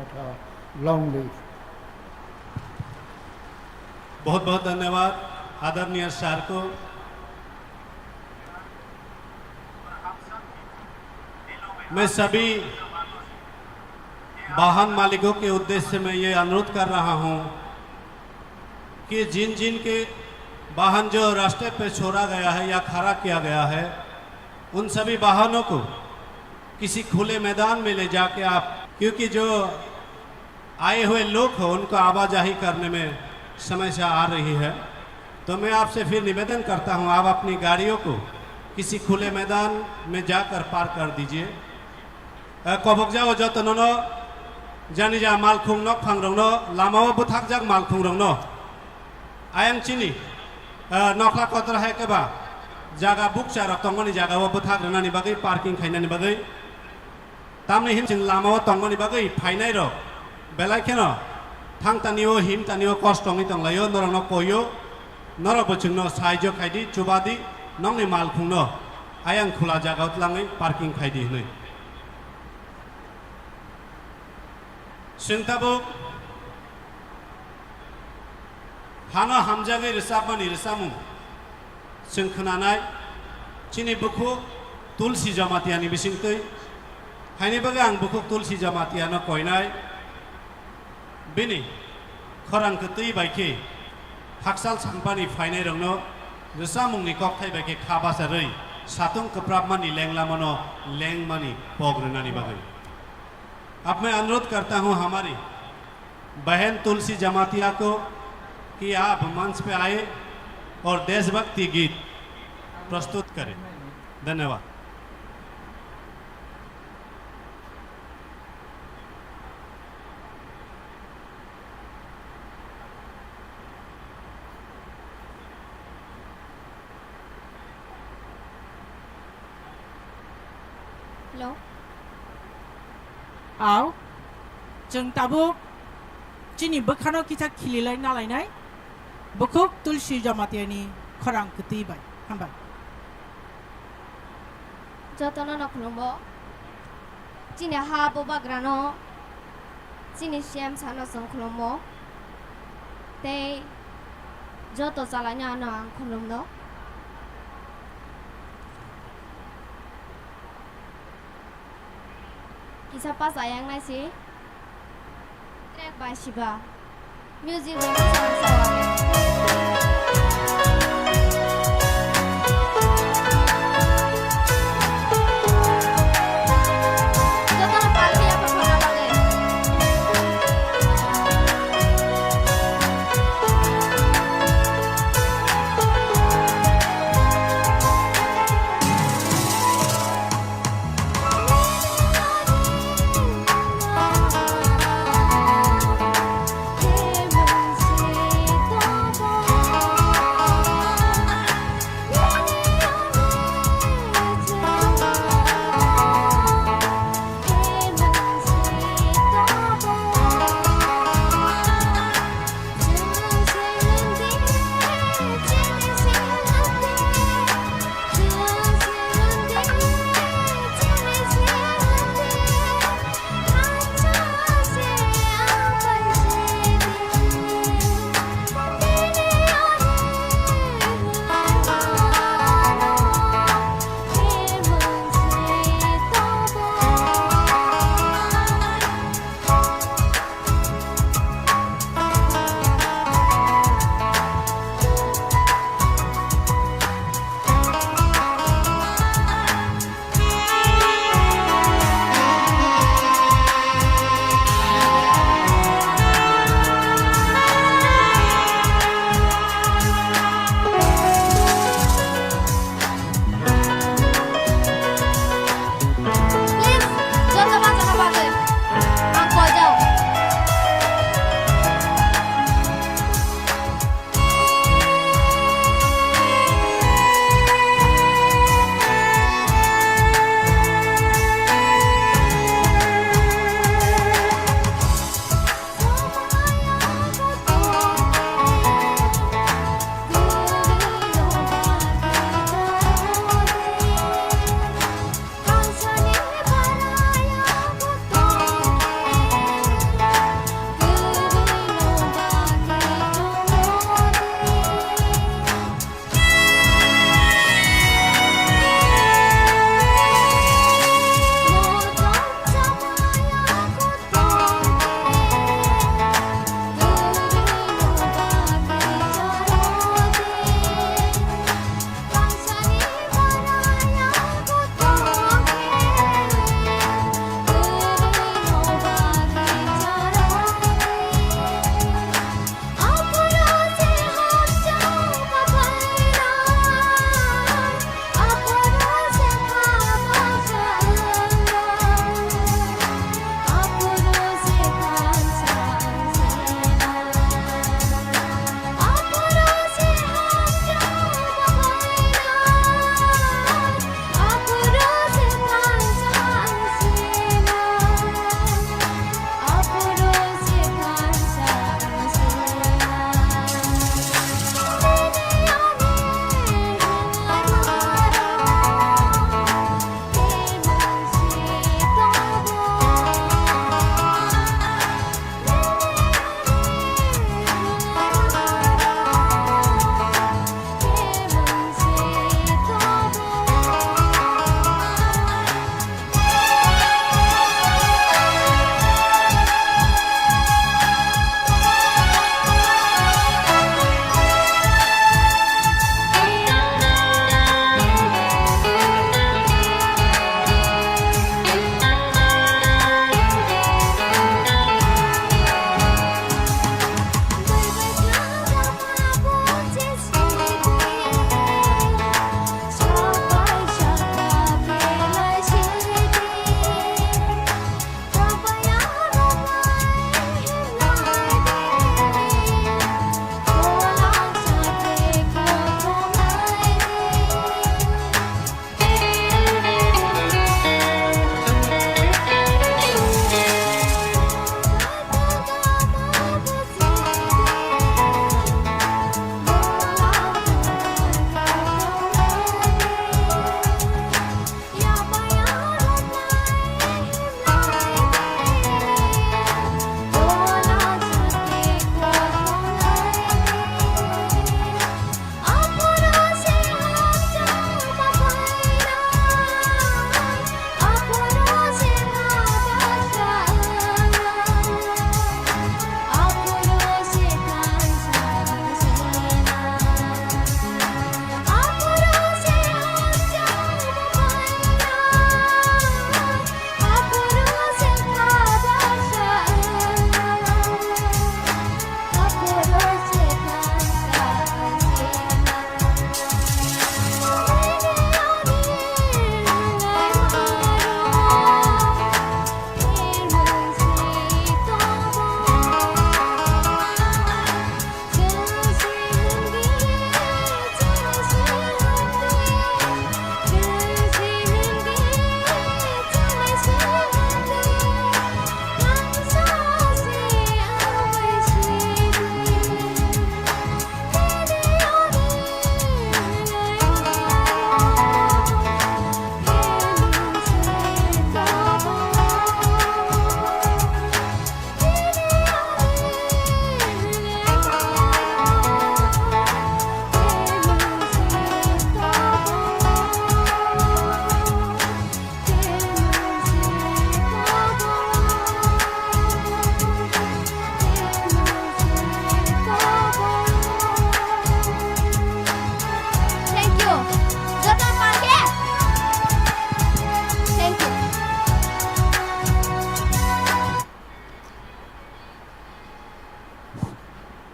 Janata. Long live. बहुत बहुत धन्यवाद आदरणीय सर को। मैं सभी वाहन मालिकों के उद्देश्य से मैं ये अनुरोध कर रहा हूं कि जिन जिन के वाहन जो रास्ते पे छोड़ा गया है या खड़ा किया गया है, उन सभी वाहनों को किसी खुले मैदान में ले जाके आप, क्योंकि जो आए हुए लोग हो उनको आवाजाही करने में समस्या आ रही है, तो मैं आपसे फिर निवेदन करता हूं आप अपनी गाड़ियों को किसी खुले मैदान में जाकर पार कर दीजिए। कबक जाओ जो तनो जानी जा मालखुंग न फांगरंग न लामाओ बुथाक जाग मालखुंग रंग न आयंग चिनी नखला कतर है के बा जागा बुक चार तंगनी जागा वो बुथाक रनानी बागै पार्किंग खाइनानी बागै तामने हिम चिन लामाओ तंगनी बागै फाइनाय रो बेलाय केनो थांग तानियो हिम तानियो कष्टंगि तंगलायो नरंग न कोयो नर बचुंग न साइजो खाइदि चुबादि नंगनि मालखुंग न आयंग खुला जागा उतलाङै पार्किंग खाइदि नै सिंताबो हाना हामजागै रिसाबमानि रिसामु जों खोनानाय चिनि बुखु तुलसी जमातियानि बिसिंतै हायनि बागै आं बुखु तुलसी जमातियानो कयनाय बिनि खरां खोतै बायखे हाकसाल सांपानि फायनाय रंनो रिसामुंनि ककथाय बायखे खाबासारै सातुं कप्राबमानि लेंलामनो लेंमानि पग्रनानि बागै। अब मैं अनुरोध करता हूं हमारी बहन तुलसी जमातिया को कि आप मंच पे आए और देशभक्ति गीत प्रस्तुत करें। धन्यवाद। हेलो आओ जों दाबो चिनि बोखानो किसा खिलिलाय नालायनाय बुखुक तुलसी जमातियानि खरां खोतैबाय हामबाय जतन नखुलुमो चिनि हा बोबाग्रानो चिनि श्याम सानो संखुलुमो ते जतो जालायना आनो आं खुलुमनो किसा पास Ayang नायसि track bye Shiba music में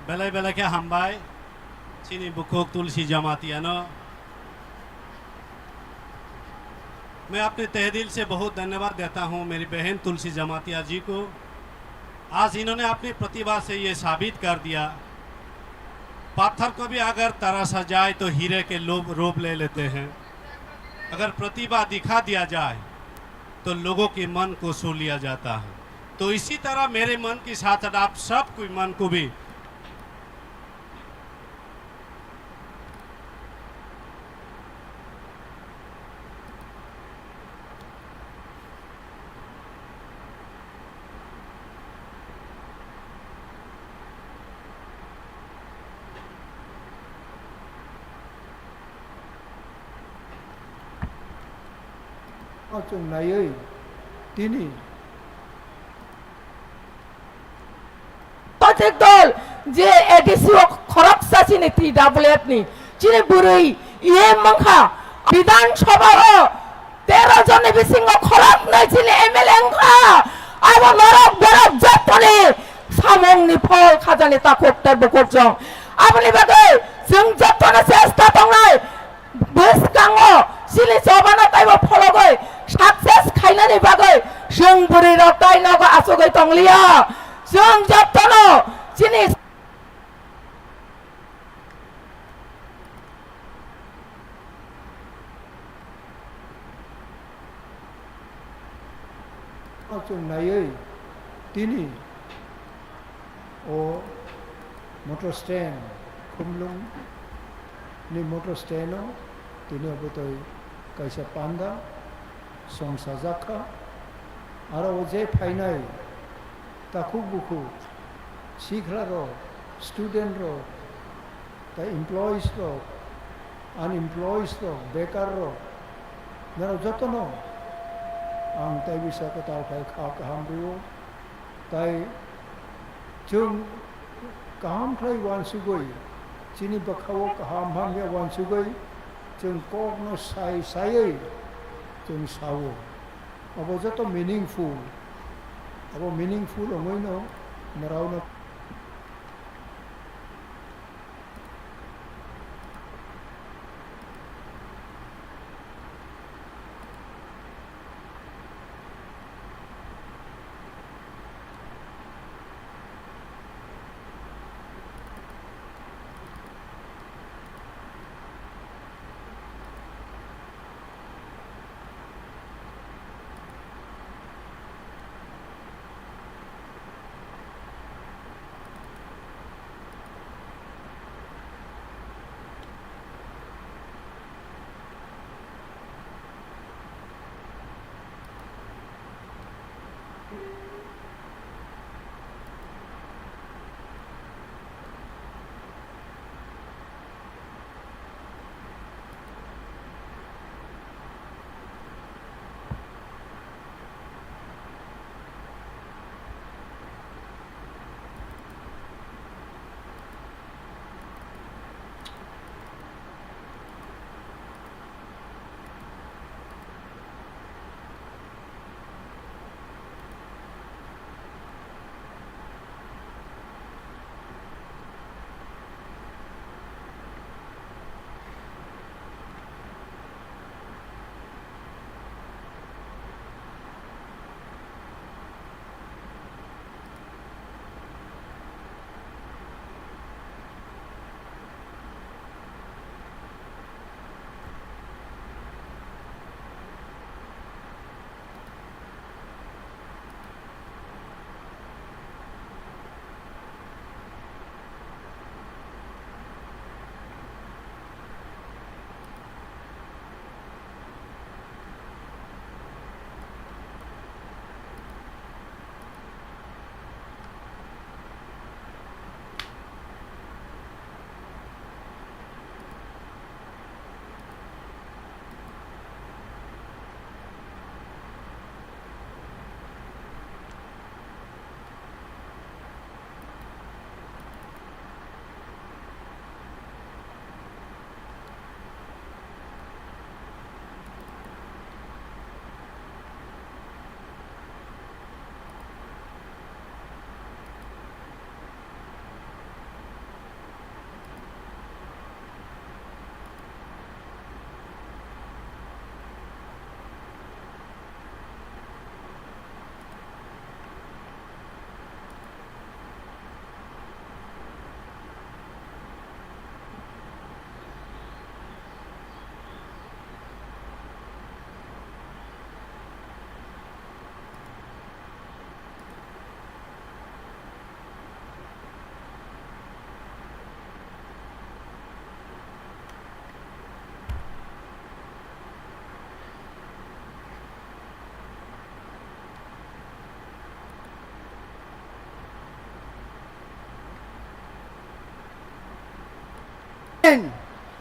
बेले बेले के हमबाय चीनी बुकोक तुलसी जमातियानो। मैं अपने तहे दिल से बहुत धन्यवाद देता हूं मेरी बहन तुलसी जमातिया जी को। आज इन्होंने अपनी प्रतिभा से ये साबित कर दिया, पत्थर को भी अगर तराशा जाए तो हीरे के रूप ले लेते हैं। अगर प्रतिभा दिखा दिया जाए तो लोगों के मन को छू लिया जाता है। तो इसी तरह मेरे मन के साथ साथ आप सब कोई मन को भी 좀 나의 디니 দল যে এডিসিও খরক সাসিনি তি ডাবলেটনি চিনি বুড়ি ইয়ে মংখা বিধানসভা 13 জনে বিসিং খরক নাই চিনি এমএলএ খা আবো নরক বরক জাতনে সামংনি ফল খাজানি তাকোকটার বকরজং আপনি বাগে जों জাতনে চেষ্টা দংনাই বসকাঙ্গো চিনি জবানা তাইবো ফলগৈ সাকসেস খাইনানি বাগে जों बुড়ি রকটাই নগ আসগৈ তংলিয়া जों জাতনো চিনি 좀 나의 디니 오 모터 스탠드 쿰룽 니 모터 스탠드 디니 어부터 가이사 판다 송사자카 아라 오제 파이나이 ताकुबुकु शिखरारो स्टूडेंट रो ता एम्प्लॉइज रो अनएम्प्लॉइज रो बेकार रो मेरा जतनो आं ताई बिसा को ताव खाय खा काम रियो ताई जों काम खाय वानसुगै चिनि बखावो काम हम या वानसुगै जों कोगनो साइ सायै जों सावो अब जतो मीनिंगफुल अब मीनिंगफुल होइनो नराउनो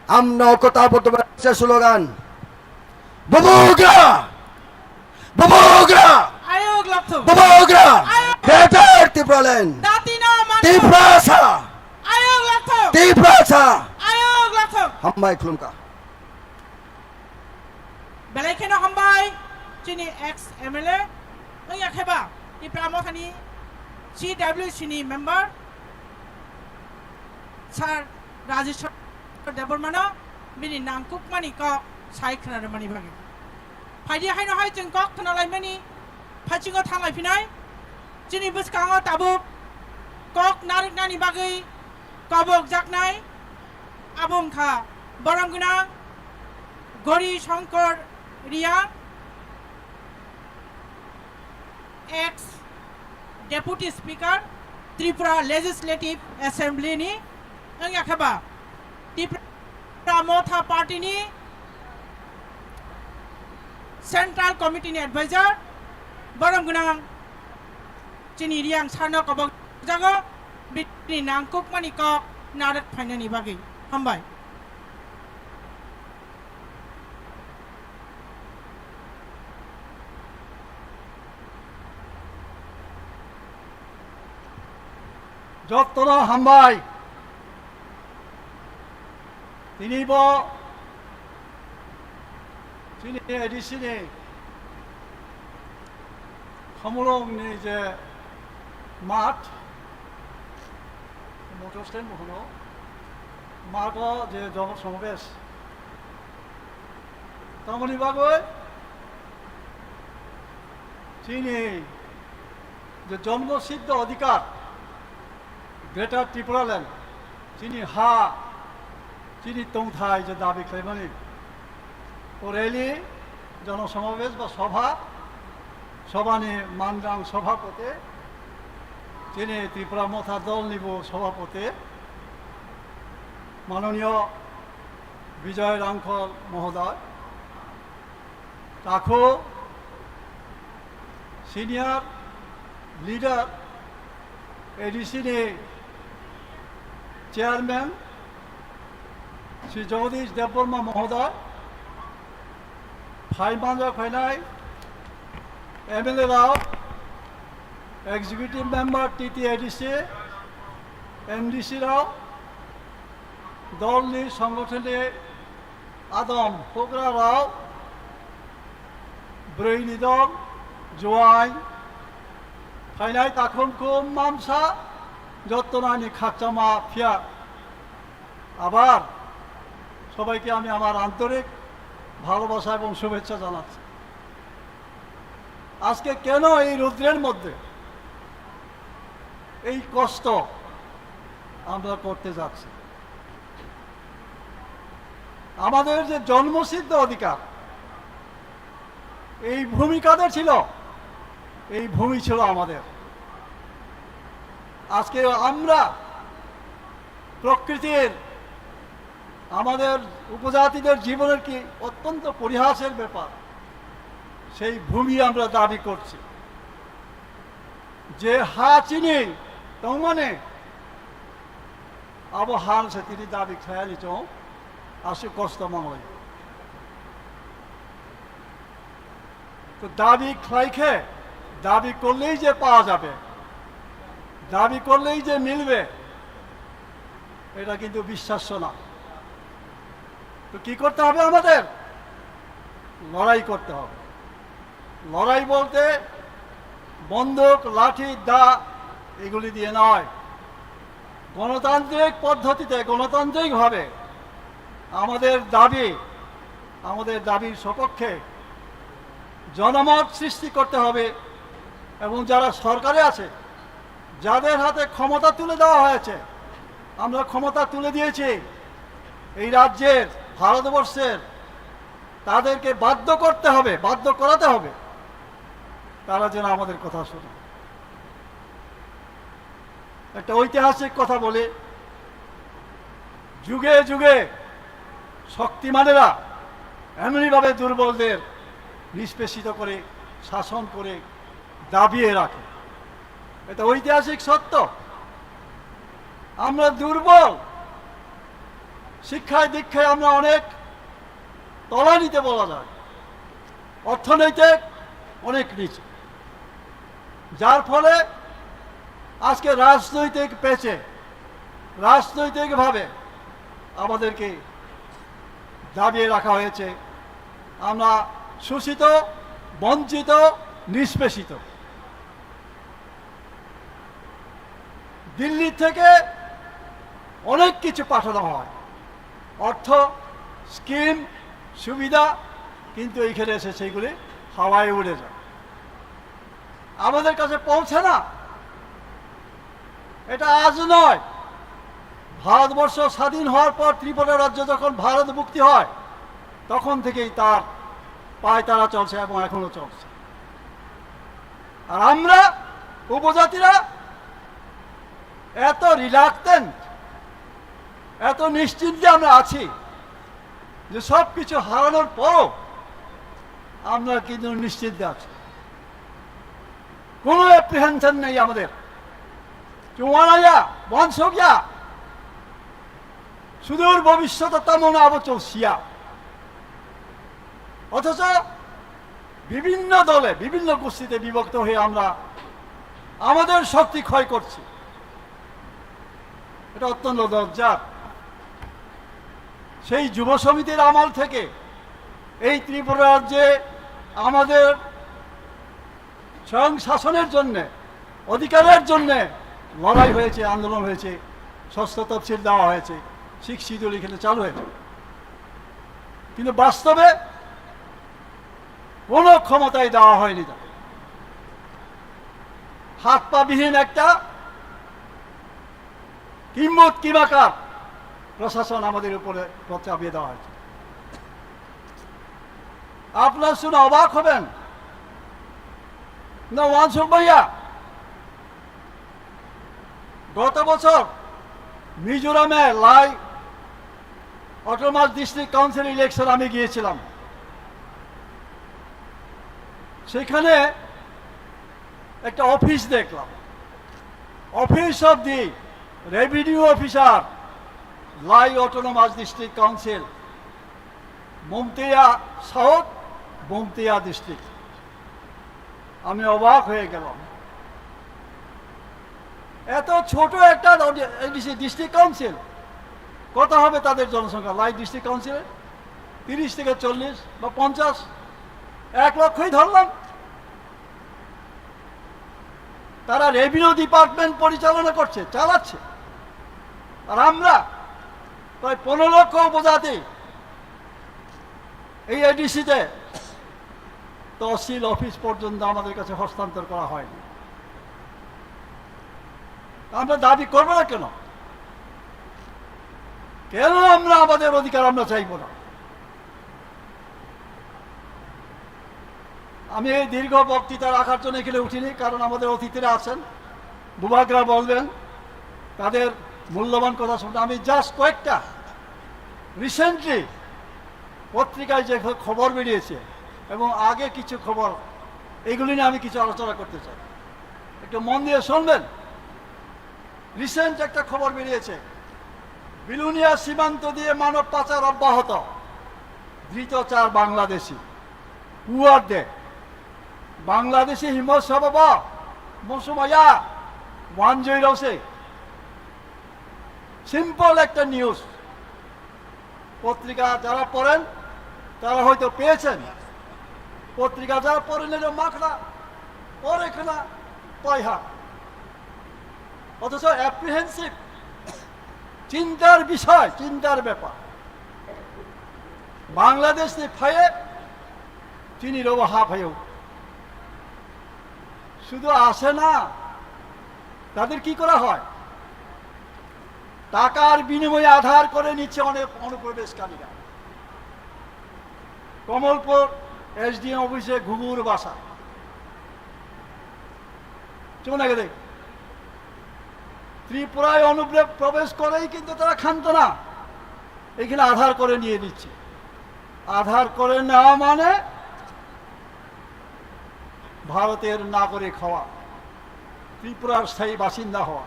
আমরা একতাবদ্ধ স্লোগান ববুগরা ববুগরা Ayog lakto. ববুগরা বেটার ত্রিপুরাল্যান্ড Datina man. ত্রিপুরাসা Ayog lakto. ত্রিপুরাসা Ayog lakto. হাম্বাই খুলুমকা Belai kena hambai. Chini ex MLA. Nang yak heba. Di pramothani CW sini member. Sir Rajeshwar Debormana. Bini nangkuk mani ko sai khana mani bagi. Phai di hai no hai jeng kok thana lai mani. Pachingo thanglai pinai. Chini buskango tabu. Kok narik nani bagi. Kobok jaknai. Abong kha. Baranguna. Gori Shankar Ria. Ex Deputy Speaker Tripura Legislative Assembly ni ang yakaba Tripura Motha Party ni Central Committee ni Advisor Barang gunang Chini Riang Sarno Kobok Jago Bini Nangkuk Manikok Narak Phainani Bagi Hambai যত্ন হাম্বাই তিনিব তিনি এডিসিনি সমরংনি যে মাঠ মটর stand মহনো মাঠ যে জনসমাবেশ তামনি বাগৈ তিনি যে জন্মসিদ্ধ অধিকার গ্রেটার ত্রিপুরাল্যান্ড চিনি হা চিনি তংথাই যে দাবি খাইমানি ও রেলি জনসমাবেশ বা সভানি মানগাং সভাপতি যিনি ত্রিপুরা মথা দল নিব সভাপতি মাননীয় বিজয় রাংখল মহোদয় তাকো সিনিয়র লিডার এডিসিনি চেয়ারম্যান শ্রী জগদীশ দেববর্মা মহোদয় ফাইমানজা ফাইনাই MLA রাও এক্সিকিউটিভ মেম্বার TTADC MDC রাও দলনি সংগঠনে আদম ফোকরা রাও ব্রৈনি দল জোয়াই ফাইনাই তাখুমকু মামসা যত্তনানি খাকচামা ফিয়া আবার সবাইকে আমি আমার আন্তরিক ভালোবাসা এবং শুভেচ্ছা জানাচ্ছি আজকে কেন এই রৌদ্রের মধ্যে এই কষ্ট আমরা করতে যাচ্ছি আমাদের যে জন্মসিদ্ধ অধিকার এই ভূমি কাদের ছিল এই ভূমি ছিল আমাদের আজকে আমরা প্রকৃতির আমাদের উপজাতিদের জীবনের কি অত্যন্ত পরিহাসের ব্যাপার সেই ভূমি আমরা দাবি করছি যে হা চিনি তমনে আবো হান সে তিনি দাবি খেয়ালি চো আসু কষ্ট মঙ্গল তো দাবি খাইখে দাবি করলেই যে পাওয়া যাবে দাবি করলেই যে মিলবে এটা কিন্তু বিশ্বাস্য না তো কি করতে হবে আমাদের লড়াই করতে হবে লড়াই বলতে বন্দুক লাঠি দা এগুলি দিয়ে নয় গণতান্ত্রিক পদ্ধতিতে গণতান্ত্রিকভাবে আমাদের দাবির সপক্ষে জনমত সৃষ্টি করতে হবে এবং যারা সরকারে আছে যাদের হাতে ক্ষমতা তুলে দেওয়া হয়েছে আমরা ক্ষমতা তুলে দিয়েছি এই রাজ্যের ভারতবর্ষের তাদেরকে বাধ্য করতে হবে বাধ্য করাতে হবে তারা যেন আমাদের কথা শোনে একটা ঐতিহাসিক কথা বলে যুগে যুগে শক্তিমানেরা এমনিভাবে দুর্বলদের নিষ্পেষিত করে শাসন করে দাবিয়ে রাখে এটা ঐতিহাসিক সত্য আমরা দুর্বল শিক্ষায় দীক্ষায় আমরা অনেক তলানিতে বলা যায়, অর্থনৈতিক অনেক নিচে, যার ফলে আজকে রাজনৈতিক পেচে রাজনৈতিকভাবে আমাদেরকে দাবিয়ে রাখা হয়েছে। আমরা শোষিত, বঞ্চিত, নিষ্পেষিত। দিল্লি থেকে অনেক কিছু পাঠানো হয়, অর্থ, স্কিম, সুবিধা, কিন্তু এইখানে এসে সেইগুলি হাওয়ায় উড়ে যায়, আমাদের কাছে পৌঁছে না। এটা আজ নয়, ভারতবর্ষ স্বাধীন হওয়ার পর ত্রিপুরা রাজ্য যখন ভারত মুক্তি হয় তখন থেকেই তার পায়তারা চলছে এবং এখনো চলছে। আর আমরা উপজাতিরা এত রিলাক্টেন্ট, এত নিশ্চিন্তে আমরা আছি যে সব কিছু হারানোর পরও আমরা কিন্তু নিশ্চিন্তে আছি, কোনো অ্যাপ্রিহেনশন নেই আমাদের। চুয়ানাইয়া বংশিয়া সুদূর ভবিষ্যৎ তেমন আবচৌসিয়া, অথচ বিভিন্ন দলে বিভিন্ন গোষ্ঠীতে বিভক্ত হয়ে আমরা আমাদের শক্তি ক্ষয় করছি। এটা অত্যন্ত লজ্জার। সেই যুব সমিতির আমল থেকে এই ত্রিপুরা রাজ্যে আমাদের স্বয়ং শাসনের জন্যে, অধিকারের জন্যে লড়াই হয়েছে, আন্দোলন হয়েছে, ষষ্ঠ তফসিল দেওয়া হয়েছে, শিখ শিডিউল এখানে চালু হয়েছে, কিন্তু বাস্তবে কোনো ক্ষমতায় দেওয়া হয়নি। হাত পা বিহীন একটা কিম্মত কিমাকার প্রশাসন আমাদের উপরে চাপিয়ে দেওয়া হয়েছে। আপনার শুনে অবাক হবেন না ওয়ানসুক ভাইয়া, গত বছর মিজোরামে Lai autonomous district council election আমি গিয়েছিলাম। সেখানে একটা অফিস দেখলাম, office of the revenue officer, Lai autonomous district council, মমতিয়া সাউথ, মমতিয়া ডিস্ট্রিক্ট। আমি অবাক হয়ে গেলাম, এত ছোট একটা ডিস্ট্রিক্ট কাউন্সিল, কত হবে তাদের জনসংখ্যা? লাই ডিস্ট্রিক্ট কাউন্সিলে 30 থেকে 40 বা 50, 1 লক্ষই ধরলাম। তারা রেভিনিউ ডিপার্টমেন্ট পরিচালনা করছে, চালাচ্ছে। আর আমরা প্রায় 15 লক্ষ উপজাতি এই এডিসিতে তহসিল অফিস পর্যন্ত আমাদের কাছে হস্তান্তর করা হয়নি। আমরা দাবি করবো না কেন? কেন আমরা আমাদের অধিকার আমরা চাইব না? আমি এই দীর্ঘ বক্তৃতা রাখার জন্য এখানে উঠিনি, কারণ আমাদের অতিথিরা আছেন, বুবাকরা বলবেন তাদের মূল্যবান কথা শুনতে। আমি জাস্ট কয়েকটা রিসেন্টলি পত্রিকায় যে খবর বেরিয়েছে এবং আগে কিছু খবর, এইগুলি নিয়ে আমি কিছু আলোচনা করতে চাই, একটু মন দিয়ে শুনবেন। রিসেন্ট একটা খবর বেরিয়েছে, বিলুনিয়া সীমান্ত দিয়ে মানব পাচার অব্যাহত, ধৃত 4 বাংলাদেশি। উয়ার দে বাংলাদেশি হিমত সবাব মৌসুমাইয়া 106। সিম্পল একটা নিউজ, পত্রিকা যারা পড়েন তারা হয়তো পেয়েছেন, পত্রিকা যারা পড়েন এর মাখনা পরেখনা পয়হা, অথচ অ্যাপ্রিহেন্সিভ, চিন্তার বিষয়, চিন্তার ব্যাপার। বাংলাদেশ ফায়ে চিনি রব হাফ হয়েও শুধু আসে না, তাদের কি করা হয়? টাকার বিনিময়ে আধার করে নিচ্ছে অনেক অনুপ্রবেশকারীরা। কমলপুর এসডিএম অফিসে ঘুঘুর বাসা, চলে গেলে ত্রিপুরায় অনুপ্রবেশ করেই কিন্তু তারা ক্ষান্ত না, এখানে আধার করে নিয়ে নিচ্ছে। আধার করে নেওয়া মানে ভারতের নাগরিক হওয়া, ত্রিপুরার স্থায়ী বাসিন্দা হওয়া।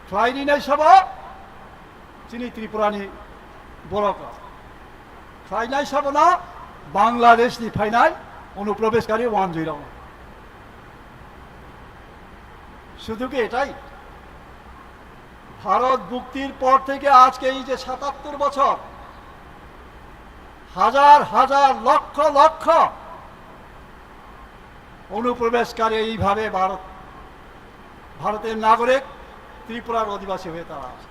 ফ্লাইরিনের সভা চিনি ত্রিপুরানি বড়ক ফাইনাই সাবনা বাংলাদেশনি ফাইনাই অনুপ্রবেশকারী 101 শুধু কি এটাই ভারত মুক্তির পর থেকে আজকে এই যে ৭৭ বছর হাজার হাজার লক্ষ লক্ষ অনুপ্রবেশকারী এইভাবে ভারতের নাগরিক ত্রিপুরার অধিবাসী হয়ে তারা আছে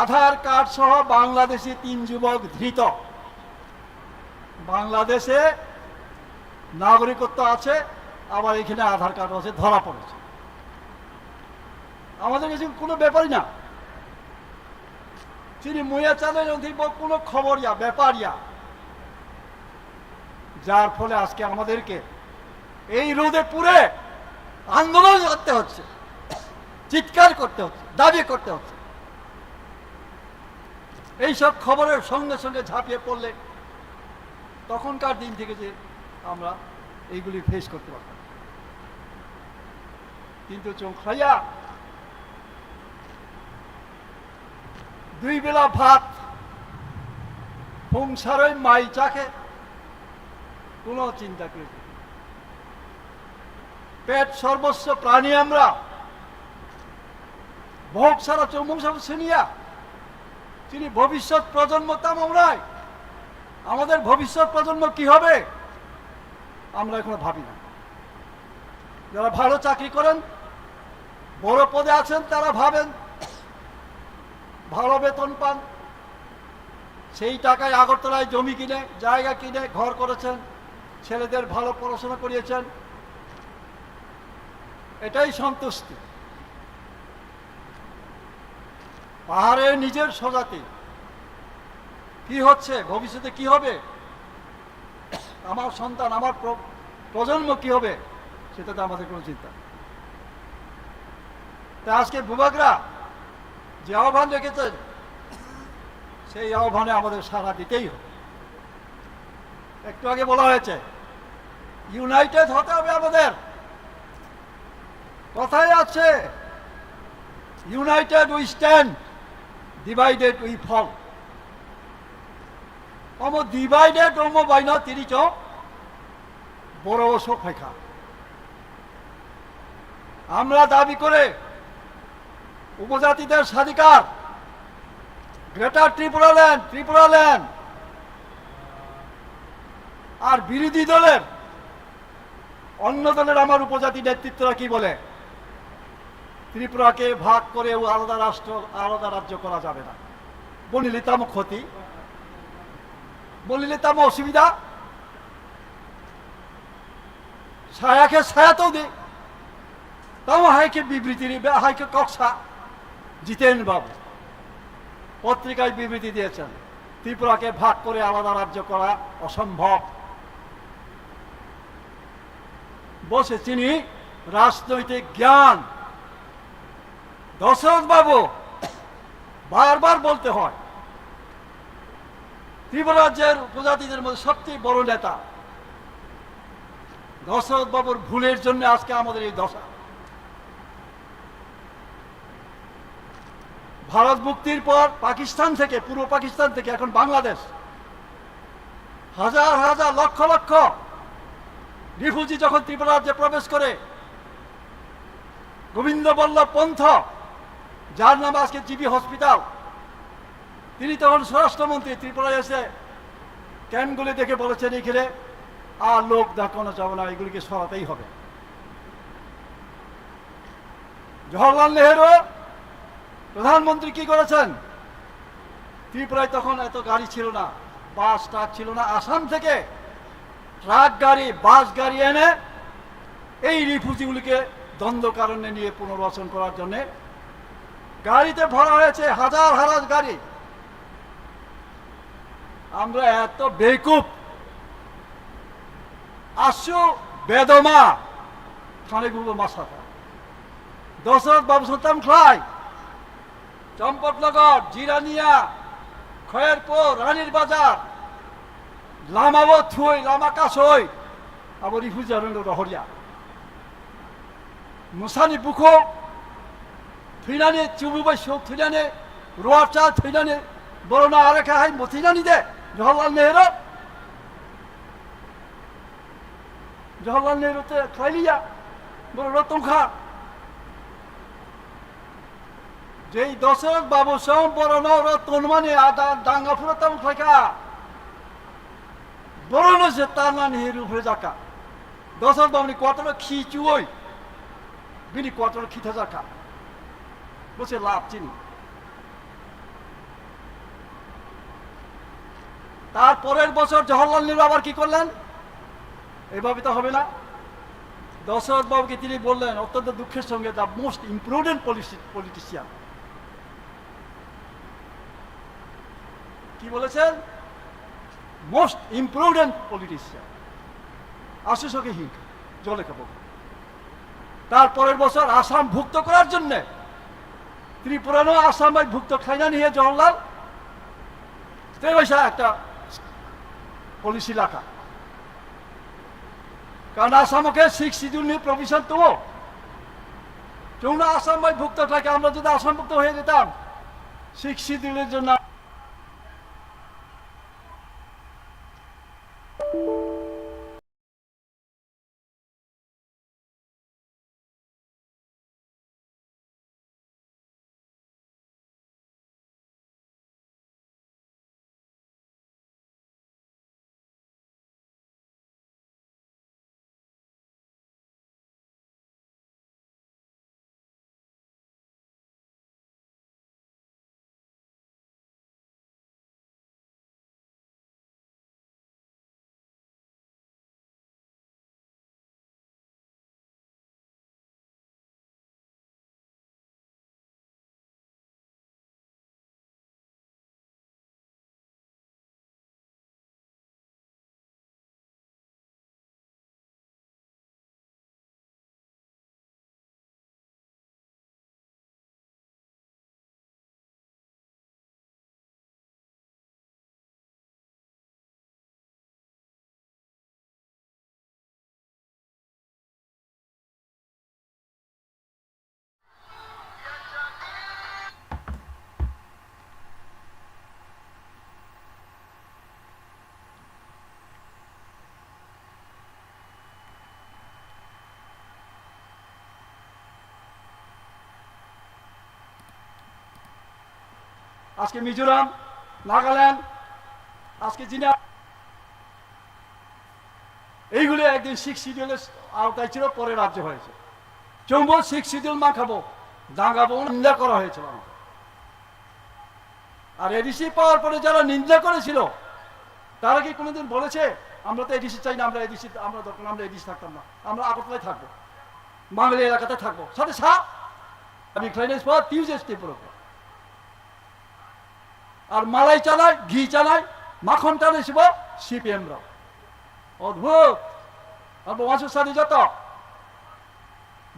আধার কার্ড সহ বাংলাদেশি 3 যুবক ধৃত বাংলাদেশে নাগরিকত্ব আছে আবার এখানে আধার কার্ড আছে ধরা পড়েছে আমাদের কাছে কোনো ব্যাপারই না তিনি মুয়া চালের কোনো খবরিয়া ব্যাপারিয়া যার ফলে আজকে আমাদেরকে এই রোদে পুরে আন্দোলন করতে হচ্ছে চিৎকার করতে হচ্ছে দাবি করতে হচ্ছে এইসব খবরের সঙ্গে সঙ্গে ঝাঁপিয়ে পড়লে তখনকার দিন থেকে যে আমরা এইগুলি ফেস করতে পারতাম কিন্তু চোখাইয়া 2 বেলা ভাত সংসারের মাই চাকে কোনো চিন্তা করি পেট সর্বস্ব প্রাণী আমরা ভোগ সারা চৌমুখ শুনিয়া তিনি ভবিষ্যৎ প্রজন্ম তেমন নয় আমাদের ভবিষ্যৎ প্রজন্ম কি হবে আমরা এখনো ভাবি না যারা ভালো চাকরি করেন বড় পদে আছেন তারা ভাবেন ভালো বেতন পান সেই টাকায় আগরতলায় জমি কিনে জায়গা কিনে ঘর করেছেন ছেলেদের ভালো পড়াশোনা করিয়েছেন এটাই সন্তুষ্টি পাহাড়ের নিজের স্বজাতি কি হচ্ছে ভবিষ্যতে কি হবে আমার সন্তান আমার প্রজন্ম কি হবে সেটাতে আমাদের কোনো চিন্তা তা আজকে ভূভাগরা যে আহ্বান রেখেছেন সেই আহ্বানে আমাদের সাড়া দিতেই হবে একটু আগে বলা হয়েছে ইউনাইটেড হতে হবে আমাদের কথাই আছে united we stand divided we fall divided বাইন তিনি বড় শোক ফাইখা আমরা দাবি করে উপজাতিদের স্বাধিকার গ্রেটার ত্রিপুরাল্যান্ড আর বিরোধী দলের অন্য দলের আমার উপজাতি নেতৃত্বরা কি বলে ত্রিপুরাকে ভাগ করে আলাদা রাষ্ট্র আলাদা রাজ্য করা যাবে না বলিলে তাম ক্ষতি বলিলে তাম অসুবিধা ছায়াকে ছায়াতেও দিই তাও হাইকে বিবৃতি হাইকে কক্সা জিতেন বাবু পত্রিকায় বিবৃতি দিয়েছেন ত্রিপুরাকে ভাগ করে আলাদা রাজ্য করা অসম্ভব বসে তিনি রাজনৈতিক জ্ঞান দশরথ বাবু বারবার বলতে হয় ত্রিপুরাজ্যের উপজাতিদের মধ্যে সবচেয়ে বড় নেতা দশরথ বাবুর ভুলের জন্য আজকে আমাদের এই দশা ভারত মুক্তির পর পাকিস্তান থেকে পূর্ব পাকিস্তান থেকে এখন বাংলাদেশ হাজার হাজার লক্ষ লক্ষ রিফিউজি যখন ত্রিপুরা রাজ্যে প্রবেশ করে গোবিন্দ বল্লভ পন্থ যার নাম আজকে জিবি হসপিটাল তিনি তখন স্বরাষ্ট্রমন্ত্রী ত্রিপুরায় এসে ক্যাম্পগুলি দেখে বলেছেন এখানে আর লোক দেখানো যাবে না এগুলিকে সরাতেই হবে জওহরলাল নেহেরু প্রধানমন্ত্রী কি করেছেন ত্রিপুরায় তখন এত গাড়ি ছিল না বাস ট্রাক ছিল না আসাম থেকে ট্রাক গাড়ি বাস গাড়ি এনে এই রিফিউজিগুলিকে দ্বন্দ্বকারণ্যে নিয়ে পুনর্বাসন করার জন্য গাড়িতে ভরা হয়েছে হাজার হাজার গাড়ি আমরা এত বেকুব আসু বেদমা থানেগুলো মাসাটা দশরথ বাবু সুলতান খাই চম্পকনগর জিরানিয়া খয়েরপুর রানীর বাজার লামাবো থুই লামা কাসই আবো রিফিউজি রহরিয়া মুসানি বুখো থুইনানে চুবুবাই সব থুইনানে रुवाबचा थैनानै बर'ना आरेखाहाय मथैनानै दे जवाहरलाल नेहरू जवाहरलाल नेहरू ते खायलिया बर' तंखा যেই দশরথ বাবু সম বরণর তন্মানে আদা দাঙ্গাফুরা তাম খাইকা বরণ যে তারনানি হেরু ফে জাকা দশরথ বাবুনি কোয়াতর খিচুই বিনি কোয়াতর খিথা জাকা বসে লাভ চিনি তারপরের বছর জওহরলাল নেহরু আবার কি করলেন এভাবে তো হবে না দশরথ বাবুকে তিনি বললেন অত্যন্ত দুঃখের সঙ্গে দ্য মোস্ট ইম্প্রুডেন্ট পলিটিশিয়ান কি বলেছেন মোস্ট ইম্প্রুডেন্ট পলিটিশিয়ান আশিসকে হিংক জলে খাবো তারপরের বছর আসাম ভুক্ত করার জন্য ত্রিপুরানো আসামে ভুক্ত খাইনা নিয়ে জওহরলাল একটা পলিসি রাখা কারণ আসামকে 6 শিডিউল নিয়ে প্রভিশন তো যৌন আসাম ভুক্ত থাকে আমরা যদি আসাম ভুক্ত হয়ে যেতাম 6 শিডিউলের জন্য আজকে মিজোরাম নাগাল্যান্ড আজকে জিনা এইগুলো একদিন 6 শিডিউলের আওতায় ছিল পরে রাজ্য হয়েছে চৌম্ব 6 শিডিউল মাখাবো দাঙ্গাবো নিন্দা করা হয়েছিল আর এডিসি পাওয়ার পরে যারা নিন্দা করেছিল তারা কি কোনোদিন বলেছে আমরা তো এডিসি চাই না আমরা এডিসি আমরা দরকার আমরা এডিসি থাকতাম না আমরা আগরতলায় থাকবো বাঙালি এলাকাতে থাকবো সাথে আমি ক্লাইনেস পাওয়ার টিউজেস টিপুর আর মালাই চালায় ঘি চালায় মাখন টানে শিব সিপিএম রাও অদ্ভুত আর বংশের সাথে যত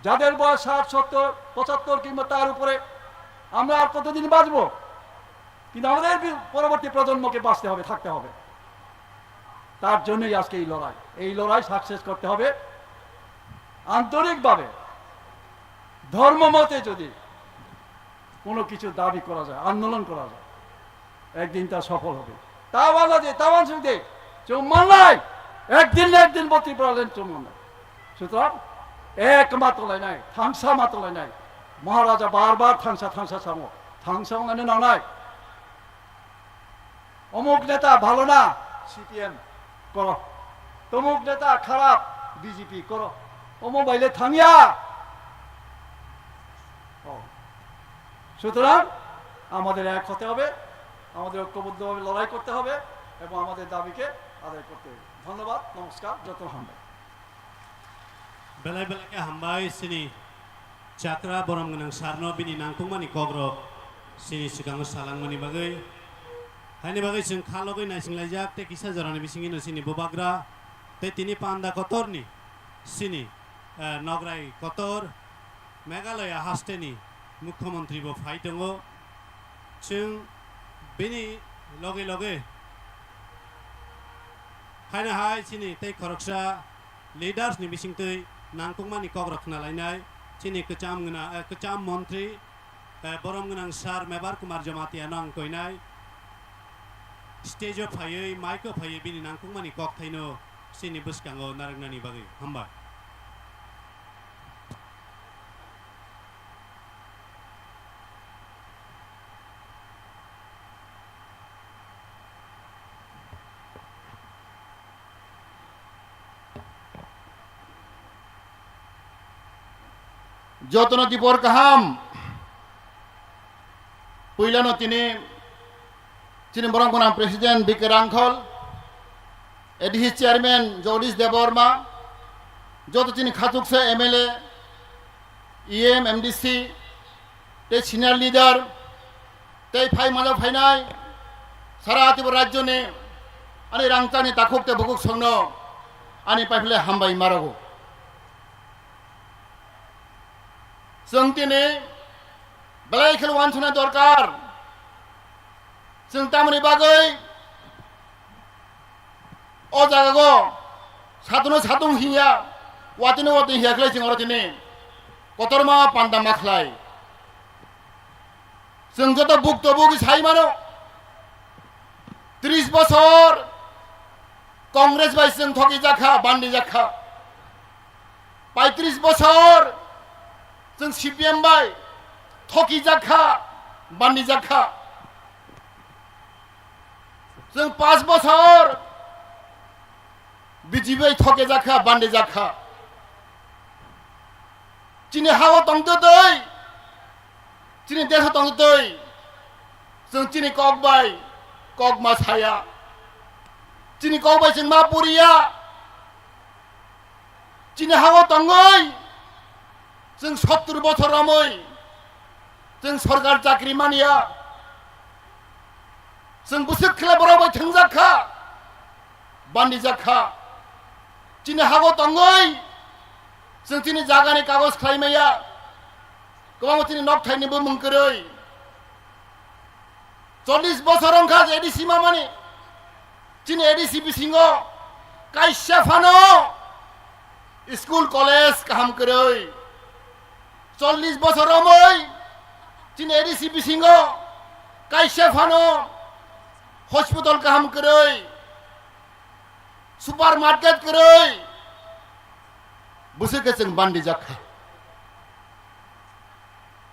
যাদের বয়স 60 70 75 কিংবা তার উপরে আমরা আর কতদিন বাঁচবো কিন্তু আমাদের পরবর্তী প্রজন্মকে বাঁচতে হবে থাকতে হবে তার জন্যই আজকে এই লড়াই সাকসেস করতে হবে আন্তরিকভাবে ধর্মমতে যদি কোনো কিছু দাবি করা যায় আন্দোলন করা যায় একদিন তা সফল হবে তা বাংলাদেশ তাওয়ান সুদে চৌমাল্লাই একদিন বত্রি পড়ালেন চৌমাল্লাই সুতরাং এক মাতলাই নাই থাংসা মাতলাই নাই মহারাজা বারবার থাংসা সামো থাংসা মানে না নাই অমুক নেতা ভালো না সিপিএম করো তমুক নেতা খারাপ বিজেপি করো অমুক বাইলে থামিয়া সুতরাং আমাদের এক হতে হবে আমাদের ঐক্যবদ্ধভাবে লড়াই করতে হবে এবং আমাদের দাবিকে আদায় করতে হবে ধন্যবাদ নমস্কার যত হামবাই बेलाय बेलाय हामबाय सिनि चाक्रा बरम गोनां सारनो बिनि नांथंमानि कग्रब सिनि सिगाङाव सालांमानि बागै हायनि बागै जों खालगै नायसिंलायजाक ते किसा जरानि बिसिङिनो सिनि बोबाग्रा ते तिनि पान्दा कतरनि सिनि नगराय कतर मेघालय हास्टेनि मुख्यमंत्री बो फाइ दङ जों बिनि लगे लगे हायना हाय सिनि ते खरकसा लिडार्स नि बिसिंतै नांथंमानि कग्रब खनालायनाय सिनि कचाम मंत्री बरम गोनां सार मेबार कुमार जमातिया नंग कइनाय स्टेजो फायै माइको फायै बिनि नांकुमानि कक थाइनो सिनि बुसकांगो नारंनानि बागै हामबाय যতন দিবর কাহাম পইলানো তিনি বরংকোনা প্রেসিডেন্ট বিকে রাংখল এডিসি চেয়ারম্যান জগদীশ দেববর্মা যত তিনি খাতুকসে এমএলএ ইএম এমডিসি তে সিনিয়র লিডার তে ফাই মাজা ফাইনাই সারা তিবর রাজ্যনে আনি রাংতানি তাকুকতে বুকুক সংনো আনি পাইফলে হামবাই মারাগো जों दिनै बेलाय खेल वानसना दरकार जों तामनि बागै अ जागागो सातनो सातुं हिया वातिनो वाति हियाखलै जों अर दिनै कतरमा पान्दा माखलाय जों जत बुक्तबुगि साइ मानो 30 বছর কংগ্রেস বাই जों ठगी जाखा बान्दी जाखा 35 বছর जों CPM बाय ठगी जाखा बान्दी जाखा जों 5 বছর BJP ठगे जाखा बान्दी जाखा चिनि हाव तंगतो दै चिनि देश तंगतो दै जों चिनि कक बाय कक मा साया चिनि कक बाय जों मा पुरिया चिनि हाव तंगै जों 70 বছর रमै जों सरकार चाकरी मानिया जों बुसुक खेला बराबर थंजाखा बान्दी जाखा चिनि हागो तंगै जों चिनि जागानि कागज खालामैया गोबां चिनि नक थाइनिबो मुंकरै 40 বছর अंखा एडिसि मामानि चिनि एडिसि बिसिङो काइसा फानो स्कुल कलेज काहाम करै 40 বছর रमै चिनि एडिसि बिसिङो काइसा फानो हस्पिटाल काहाम करै सुपार मार्केट करै बुसुके जों बान्दी जाखा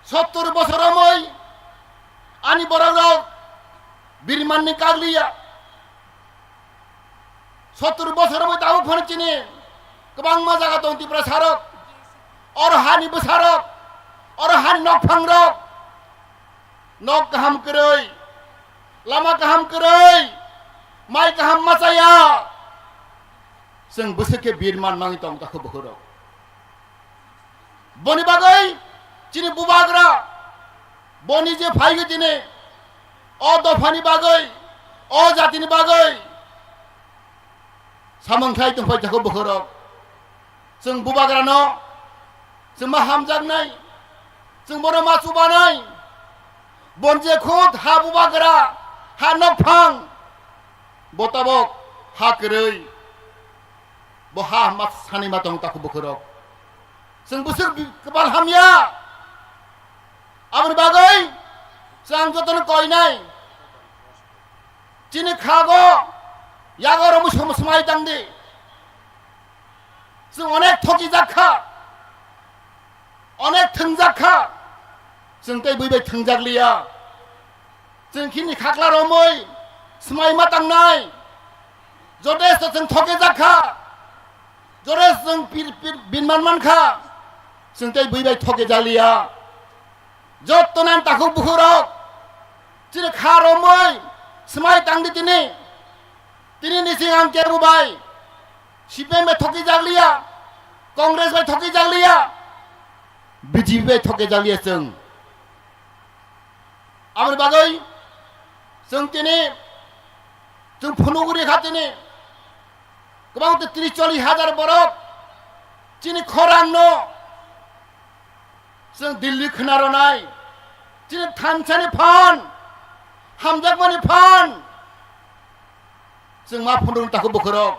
70 বছর रमै आनि बराव बिरमाननि कागलिया 70 বছর रमै दाबो फन चिनि गोबां मा जागा दं तिब्रा सारक और हानि बसारक और हान नक फांग्रक नक गाहाम करै लामा गाहाम करै माइ गाहाम माचाया जों बुसुके बिरमान मांगि दं ताखौ बहरक बनि बागै चिनि बुबाग्रा बनि जे फाइगे दिने अ दफानि बागै अ जातिनि बागै सामंख्लाय दंफाय ताखौ बहरक जों बुबाग्रा न जों मा हामजागनाय जों बर' मा चुबानाय बनजे खुद हा बुबाग्रा हा नकफां बताबक हा करै बहा मा सानि मा दं ताखौ बहरक जों बुसुक कपाल हामिया आमनि बागै जों जतन कइनाय चिनि खागो यागर मुसम समाय दांदि जों अनेक ठगी जाखा अनेक थंजाखा जों तै बैबाय थंजागलिया जों खिनि खाख्ला रमै समाय मा दांनाय जदेस जों ठगे जाखा जदेस जों बिनमान मानखा जों तै बैबाय ठगे जालिया जत्तनान ताखौ बुहुरक चिनि खा रमै समाय दांदि तिनि निसिं आं केबुबाय CPM बाय ठगी जागलिया कांग्रेस बाय ठगी जागलिया BJP बाय ठगे जागलिया जों आमनि बागै जों जों फनुगुरि खाथिनि गोबां 30-40 हाजार बरफ चिनि खरां न जों दिल्ली खोनारनाय चिनि थानसानि फान हामजागमानि फान जों मा फुन्दुं ताखौ बखरक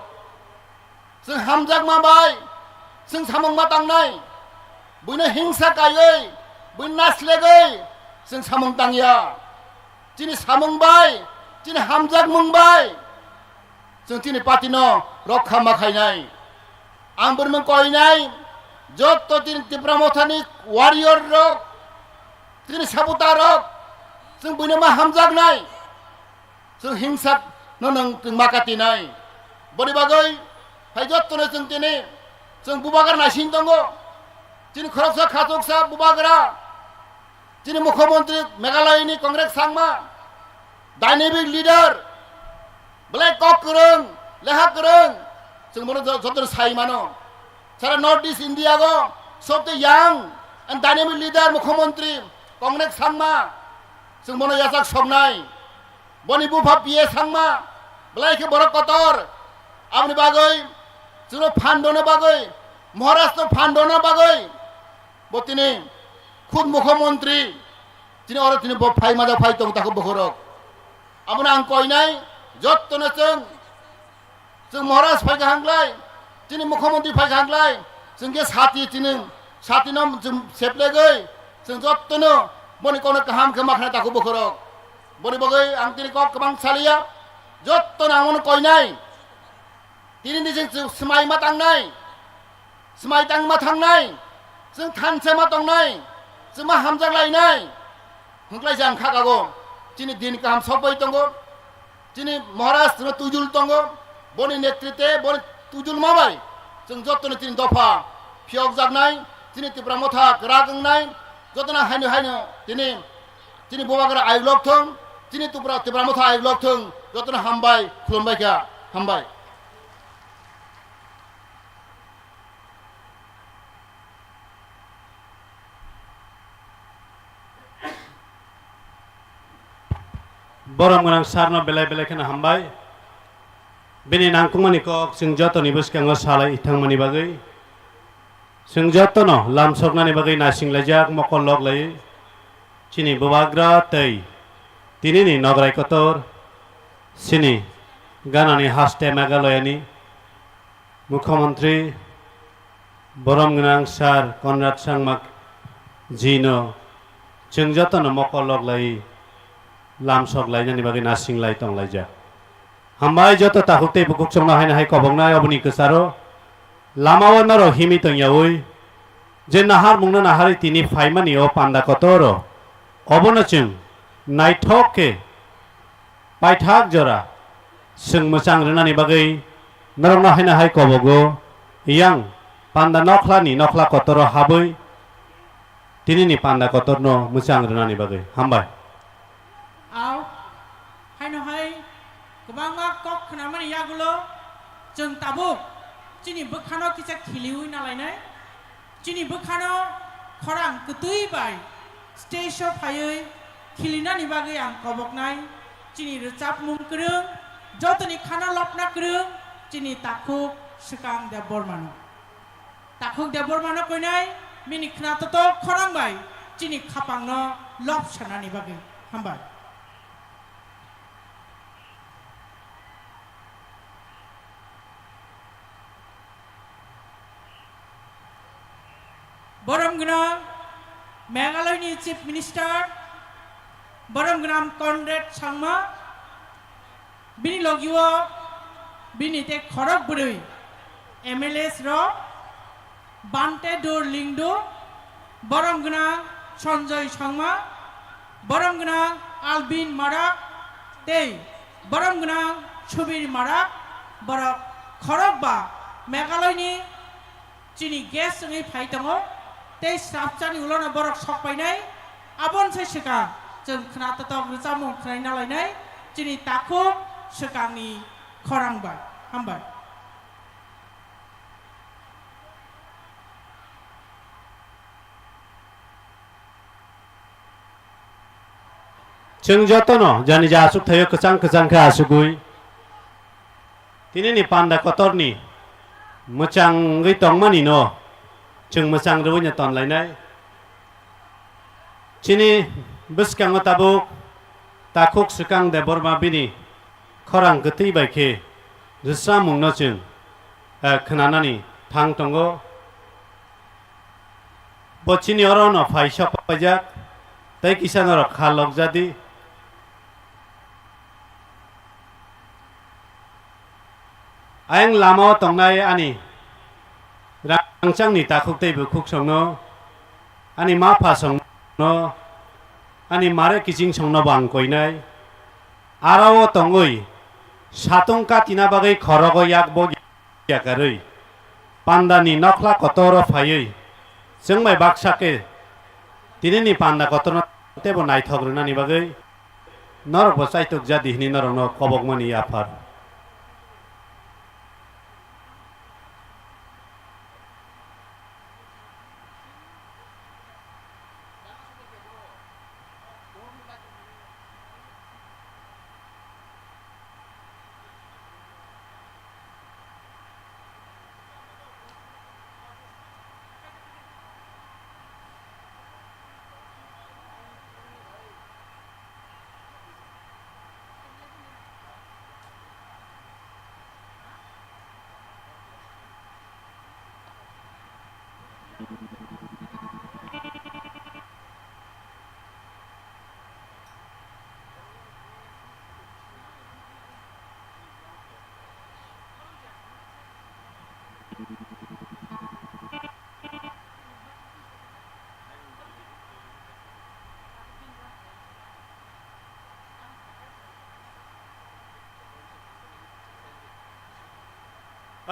जों हामजागमा बाय जों सामंमा दांनाय बयनो हिंसा गायै बयनो नासलेगै जों सामं तांया चिनि सामंबाय चिनि हामजाक मंबाय जों चिनि पार्टिनो रक्षा माखायनाय आं बोरमोन कयनाय जत्त चिनि तिप्रामथानि वारियर रक चिनि साबुता रक जों बयनो मा हामजाकनाय जों हिंसा नों जों माकातिनाय बनि बागै फाय जत्तनो जों दिनै जों बुबागार नायसिन दङ चिनि खरकसा खाजकसा बुबागरा चिनि मुख्यमंत्री मेघालयनि Congress Sangma dynamic leader black कक करं लेहा करं जों मोनो जत्तनो साइ मानो सारा नॉर्थ ईस्ट इंडिया गो सबसे यंग एंड डायनेमिक लीडर मुख्यमंत्री कांग्रेस सांमा जों मोनो यासाक सबनाय बनि बुफा पिए सांमा ब्लैक बरक कतर आमनि बागै जों फान्डनो बागै महाराष्ट्र फान्डनो बागै बतिनि खुद मुख्यमंत्री तिनी अरु तिनी फाइ माजा फाइ तंग ताको बखरक आमना आं कयनाय जत्तनो जों महाराष्ट्र फाइ हांग्लाय तिनी मुख्यमंत्री फाइ हांग्लाय जों के साथि तिनी साथिनो जों सेप्लेगै जों जत्तनो बनि कोन काहाम के माखना ताको बखरक बनि बगै आं तिनी कक गोबां सालिया जत्तनो आमन कयनाय तिनी जों स्माइ मा तांनाय स्माइ तां मा थांनाय जों थानसे मा तंनाय जों मा हामजाक लायनाय हुंख्लाय जां खागागो चिनि दिन काम सबै तंगो चिनि महाराष्ट्र तुजुल तंगो बनि नेतृत्वे बनि तुजुल माबाय जों जत्तनो चिनि दफा फियक जागनाय चिनि तिप्रामथा ग्रागंनाय जत्तनो हायनो चिनि बबागरा आइलक थं चिनि तिप्रामथा आइलक थं जत्तनो हामबाय खुलुमबाय का हामबाय Borom ganang sarno belai belai kena hambai. Bini nangkungmani kok sing joto ni buskango salai itangmani bagai. Sing joto no lam soknani bagai nasing lajak mokol log lai. Cini bubagra tei. Tini ni nograi kotor. Sini ganani haste Meghalayani. Mukhyamantri borom ganang sar Conrad Sangmak Jino. Sing joto no mokol log lai. Lam sok lai nani bagi nasing lai tong lai ja. Hambai joto takute bukuk chong na hai kobong na abuni kesaro. Lamawan maro himi tong yaoi. Je nahar mungna nahari tini faimani o panda kotoro. Obona chung nai thoke paithak jora. Sung musang renani bagi narong na hai kobogo. Yang panda nokla ni nokla kotoro haboi. Tini ni panda kotor no musang renani bagi. Hambai. Ao hai no hai kubanga kok khnamani yagulo जों tabuk chini bukhano kisa khiliui nalainai chini bukhano khorang kutui bai stage of hayoi khilina ni bagai ang koboknai chini recap mum krung jotoni khana lopna krung chini takuk sekang de bormano koinai mini khna to khorang bai chini khapang no lop sanani bagai hambai Borom Gnam Meghalayni Chief Minister Borom Gnam Conrad Sangma Bini Logiwo Bini te Khorok Burui MLS Ro Bante Dor Lingdo Borom Gnam Sanjay Sangma Borom Gnam Albin Marak Te Borom Gnam Chubir Marak Borok Khorok Ba Meghalayni Chini Gas Ngi Phaitango Tei sapchani ulona borok sokpainai abon sai seka जों khna tatok rucamung khnai nalainai chini takuk sekangni khorangbai hambai जों jotono jani ja asuk thayo kachang kha asugui. Tini ni panda kotorni muchang ngai tongmani no. Chung masang ruwnya ton lainai. Chini buskang tabuk takuk sekang de borma bini khorang geti baike rusamung no chung khnanani thang tongo. Bochini orono phai shop pajak tei kisan rok khalok jadi ayang lama tongnai ani rangchang ni takhuk tei bu khuk songno ani ma pha songno ani mare kiching songno bang koinai arao tongoi satung ka tina bagai khorogo yak bo yakarui pandani nokla kotoro phayui jengmai baksake tinini panda kotoro tebo naithogrunani bagai norok bo chaituk jadi hini norokno kobokmani afar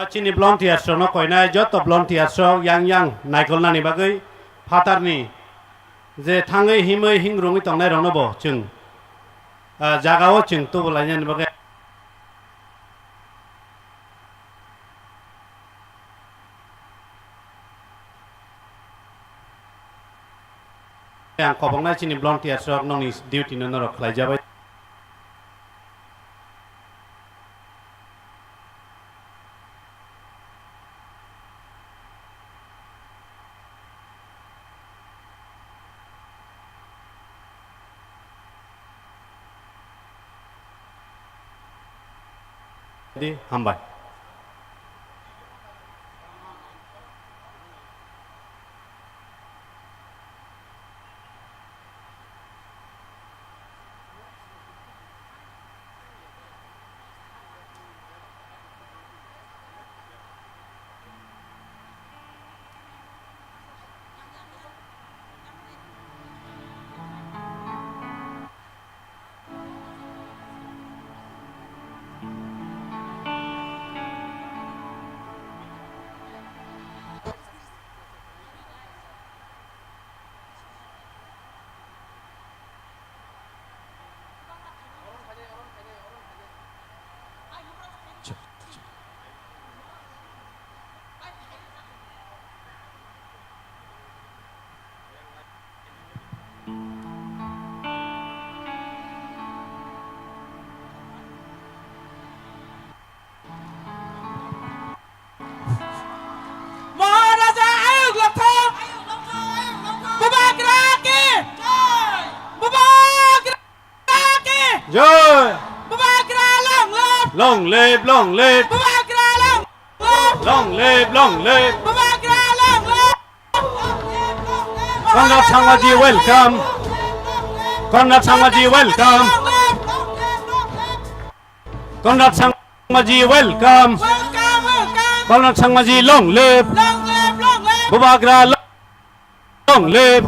chini blong tiar so no koinai joto blong tiar so yang naikol nani bagai fatar ni je thangai himai hingrungi tongnai rongno bo chung jagao chung tu bolanya ni bagai yang kobongnai chini blong tiar so noni duty no norok khlai jabai di hambai Maharaja Ayub Lakho Bubagraki Bubagraki joy Bubagra long live Bubagra long live Bubagra Conrad Sangwaji welcome Conrad Sangwaji welcome Conrad Sangwaji welcome Conrad Sangwaji long live Bubagra long live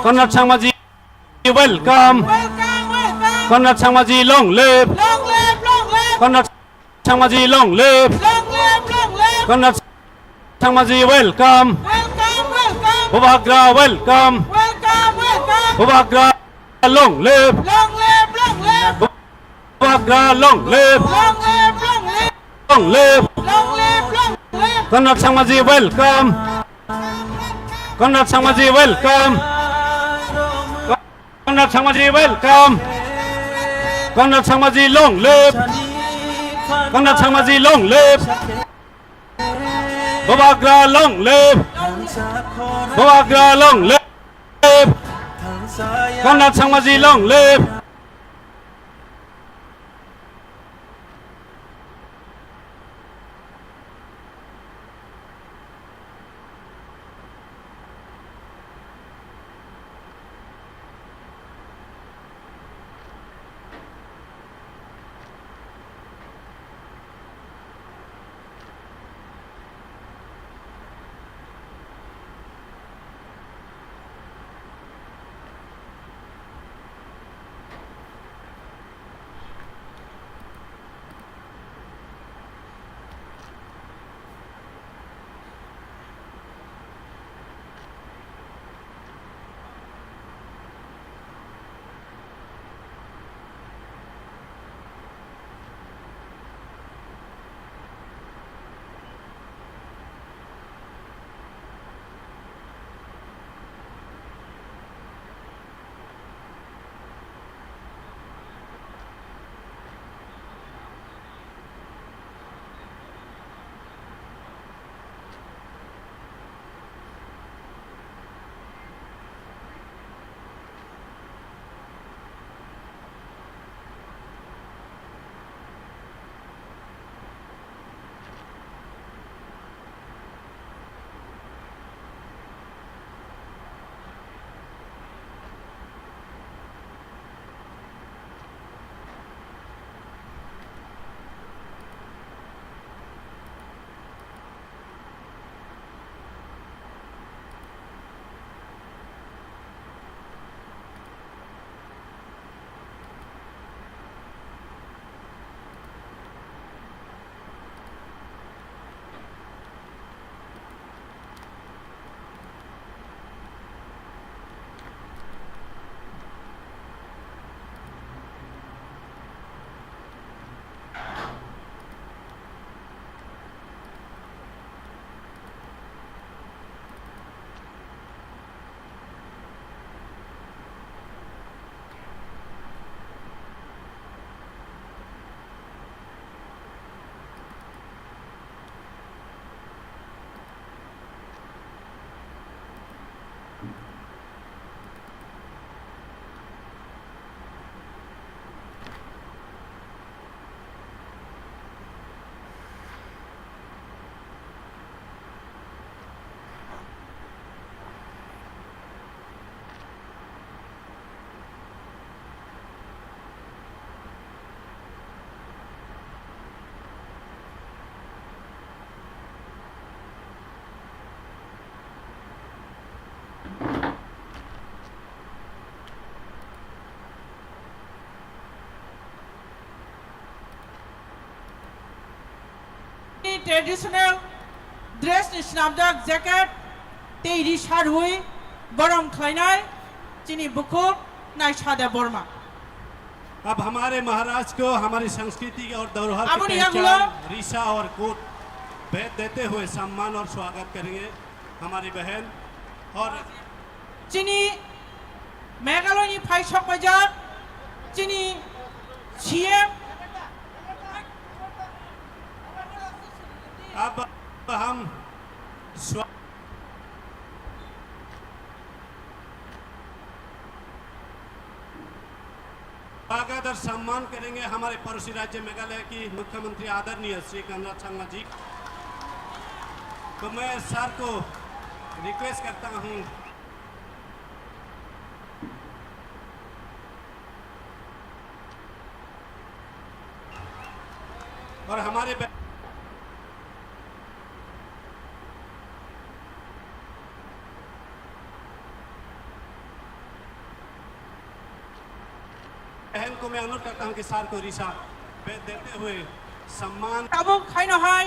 Conrad Sangwaji welcome Conrad Sangwaji long live Conrad Sangwaji long live Conrad Sangwaji welcome Bubagra welcome Bubagra long live Bubagra long live Conrad Sangwaji welcome Conrad Sangwaji welcome Conrad Sangwaji welcome Conrad Sangwaji long live Conrad Sangwaji long live Bubagra long live Bubagra long live Conrad Sangwaji long live traditional dress नि स्नामदाक jacket तेरी शारुई बरम खलाइनाय चिनी बुकुक नाय सादा Burma अब हमारे महाराज को हमारी संस्कृति और धरोहर अब की यहाँ पहचान गुलाम। ऋषा और कोट भेद देते हुए सम्मान और स्वागत करेंगे हमारी बहन और चिनी मेघालय नि फाइसक बजाक चिनी सीएम अब हम स्वागत और सम्मान करेंगे हमारे पड़ोसी राज्य मेघालय की मुख्यमंत्री आदरणीय श्री कनराड संगमा जी। तो मैं सर को रिक्वेस्ट करता हूं और हमारे बहन को मैं अनुरोध करता हूं कि सर को ऋषा भेद देते हुए सम्मान ताबुक खाइनो हाय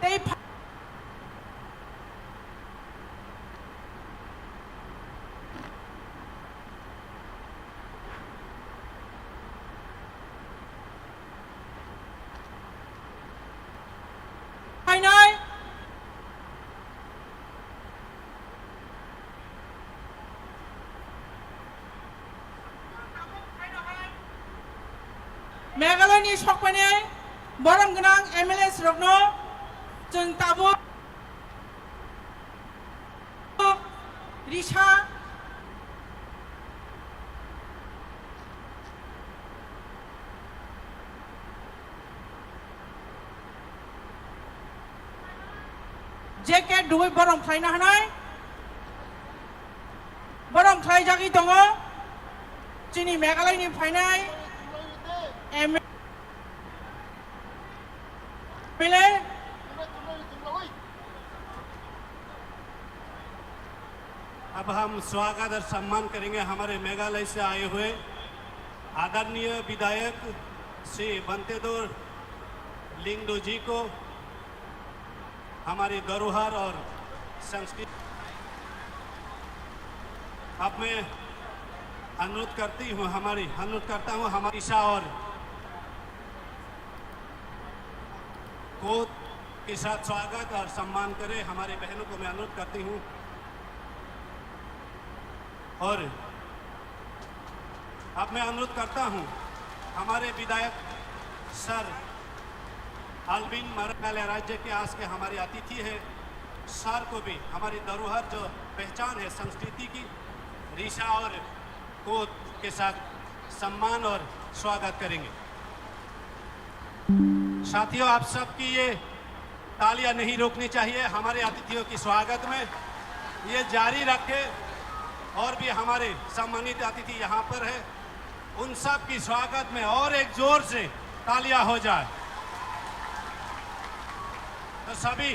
ते खाइनाय मेघालयनि सकमानाय बरम गोनां एमएलए रगनो जों ताबो ऋषा जेकेट दुई बरम खाइना हानाय बरम खाइ जागि दङ जोंनि मेघालयनि फायनाय एमएलए अब हम स्वागत और सम्मान करेंगे हमारे मेघालय से आए हुए आदरणीय विधायक श्री बंतेदोर लिंगडो जी को हमारी धरोहर और संस्कृति। अब मैं अनुरोध करता हूँ हमारी ईशा और कोट के साथ स्वागत और सम्मान करें हमारी बहनों को मैं अनुरोध करती हूँ और अब मैं अनुरोध करता हूँ हमारे विधायक सर अल्विन मेघालय राज्य के आज के हमारे अतिथि है सर को भी हमारी धरोहर जो पहचान है संस्कृति की ऋषा और कोट के साथ सम्मान और स्वागत करेंगे। साथियों आप सबकी ये तालियां नहीं रोकनी चाहिए हमारे अतिथियों की स्वागत में ये जारी रखें और भी हमारे सम्मानित अतिथि यहाँ पर है उन सब की स्वागत में और एक जोर से तालियां हो जाए। तो सभी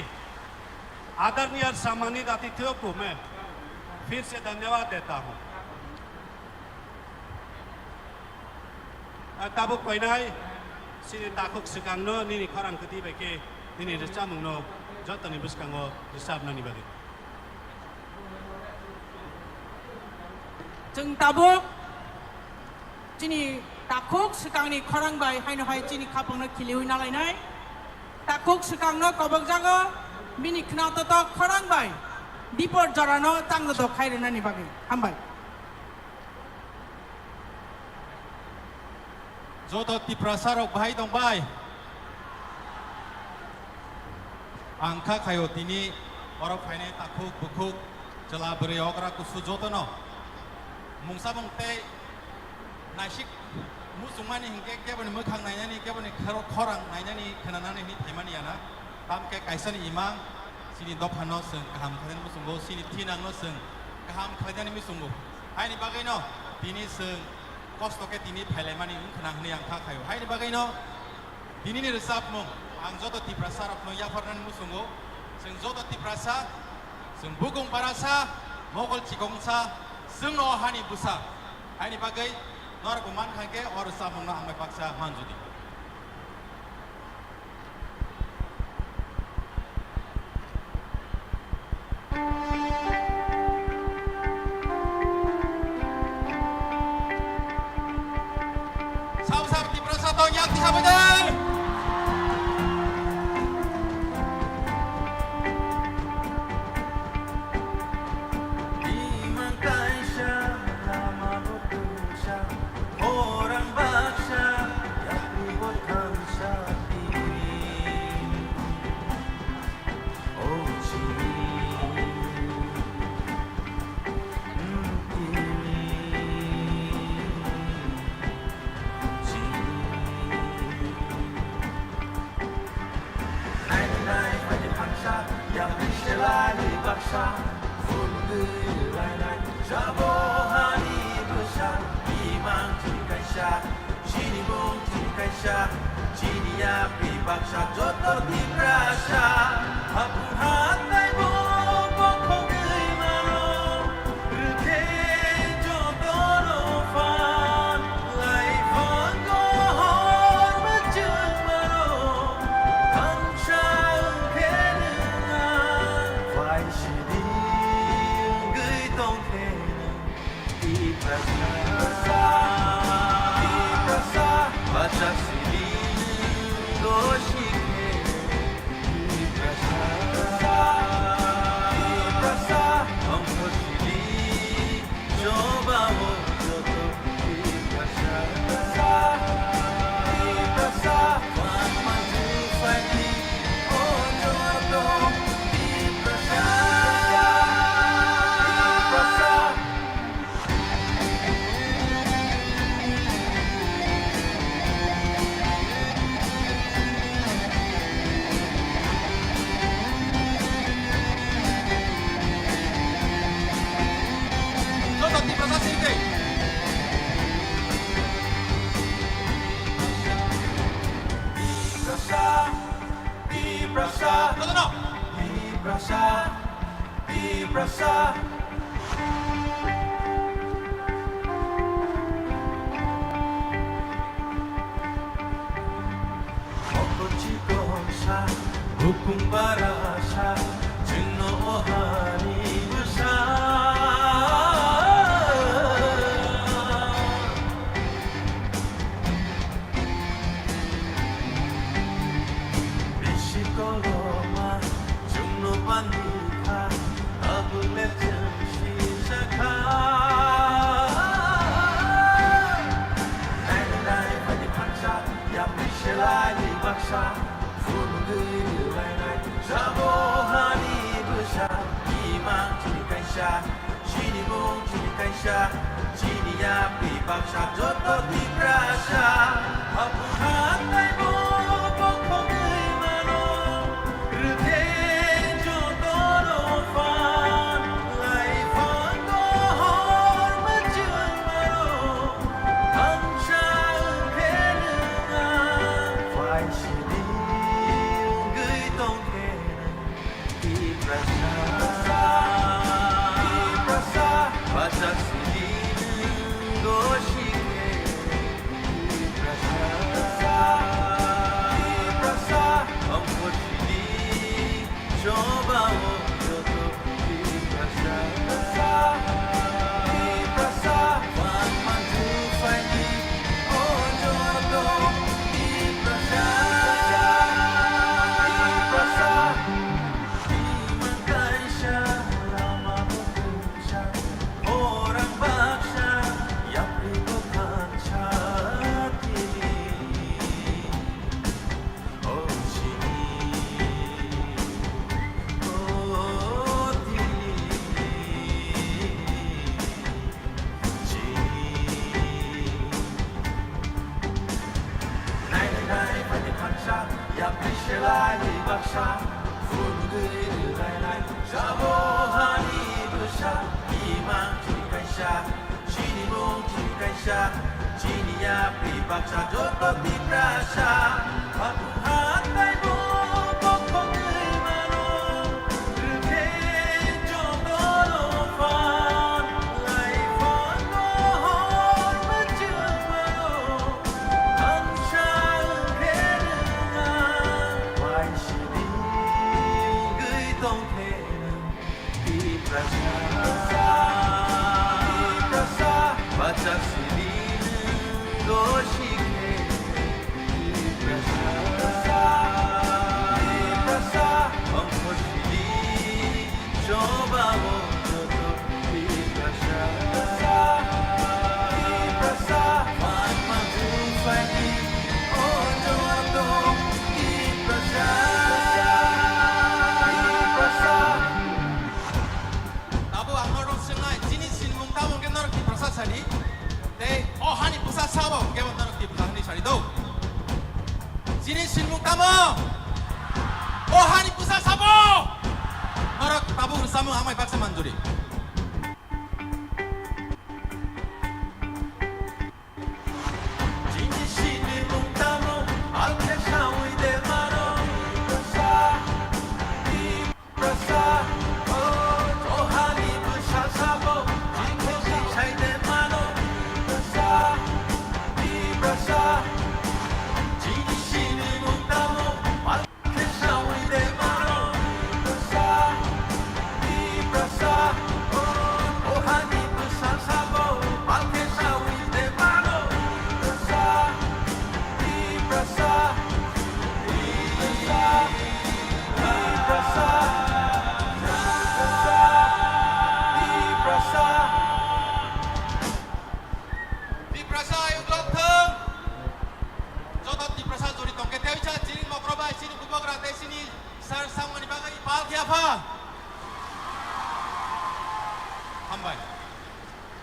आदरणीय और सम्मानित अतिथियों को मैं फिर से धन्यवाद देता हूँ। ताबुक पैनाय सिनि ताकुक सिकांगनो निनि खरां कति बेके निनि रिसा मुंगनो जतनि बुसकांगो रिसाबनानि बागे जों ताबुक चिनि ताकुक सिकांनि खरां बाय हायनो हाय चिनि खापंनो खिलिउ नालायनाय ताकुक सिकांनो कबक जागो मिनि खनातत खरां बाय दीपर जरानो तांगो द खायरनानि बागे हामबाय Jodo ti prasarok bahai dong bai. Angka kayo tini orok faine takuk bukuk jela beri okra kusu jodo no. Mungsa bong te nasik musumani hingke kebani mukhang nainani kebani khorang nainani khananani ni themani yana. Tam ke kaisani imang sini dophano seng kaham khaden musungo sini tinang no seng kaham khaden musungo. Hai ni bagai no tini seng kosto ke tini phailai unkhana hni ang kha khayo hai bagai no tini ni resap mong ang jodo ti prasar apno ya farnan musungo sing jodo ti prasa sing bugong parasa mogol chigongsa sing no hani busa hai bagai nor ko man khangke or sa mong ang paksa manjudi Sini sinmung tamo, oh hani pusat sabo, orang tabung mungsamu amai paksa manjuri.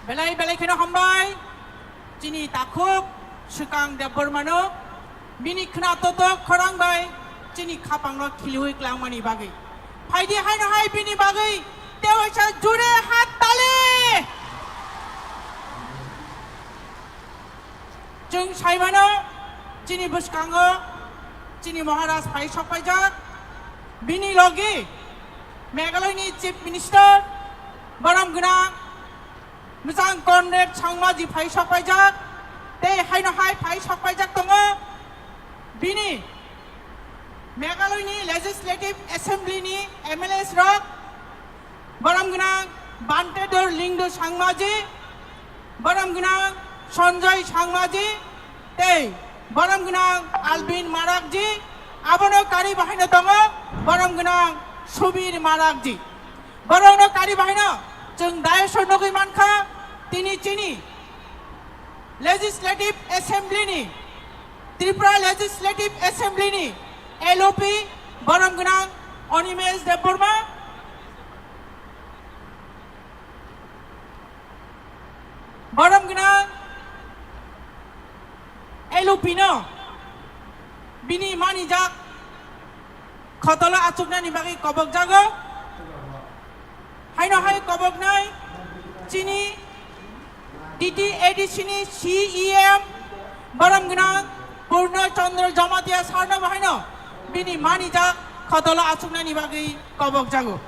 Belai belai kena hambai. Cini takuk sukang dapur mano. Bini kena totok korang bai. Cini kapang lo kilui kelang mani bagi. Faidi hai no hai bini bagi. Dewa cha jure hat tali. Jeng sai mano. Cini buskango. Cini Maharaj Pai Sopai jak. Bini logi. Meghalaya ni Chief Minister. Baram guna. Muzang Conrad Changmaji Pai Sopai jak. Tei hai no hai Pai Sopai jak tongo. Bini. Meghalaya ni Legislative Assembly ni MLS rok. Baram guna Bante Dor Lingdo Changmaji. Baram guna Sanjay Changmaji. Tei Baram guna Albin Marakji. Abono kari bahina tongo. Baram guna Subir Marakji. Baram no kari bahina. Jeng Dayasor Nogui Mankha. Tini Chini Legislative Assembly ni Tripura Legislative Assembly ni LOP Baram Gunang Onimes Deborma Baram Gunang LOP no Bini Mani Jak Khotola Achukna ni bagi kobok jago Hai no hai kobok nai Chini DTADC ni CEM Baram Gunang Purna Chandra Jamatia Sarna Bahino Bini Mani Jak Khotola Achukna ni bagi kobok jago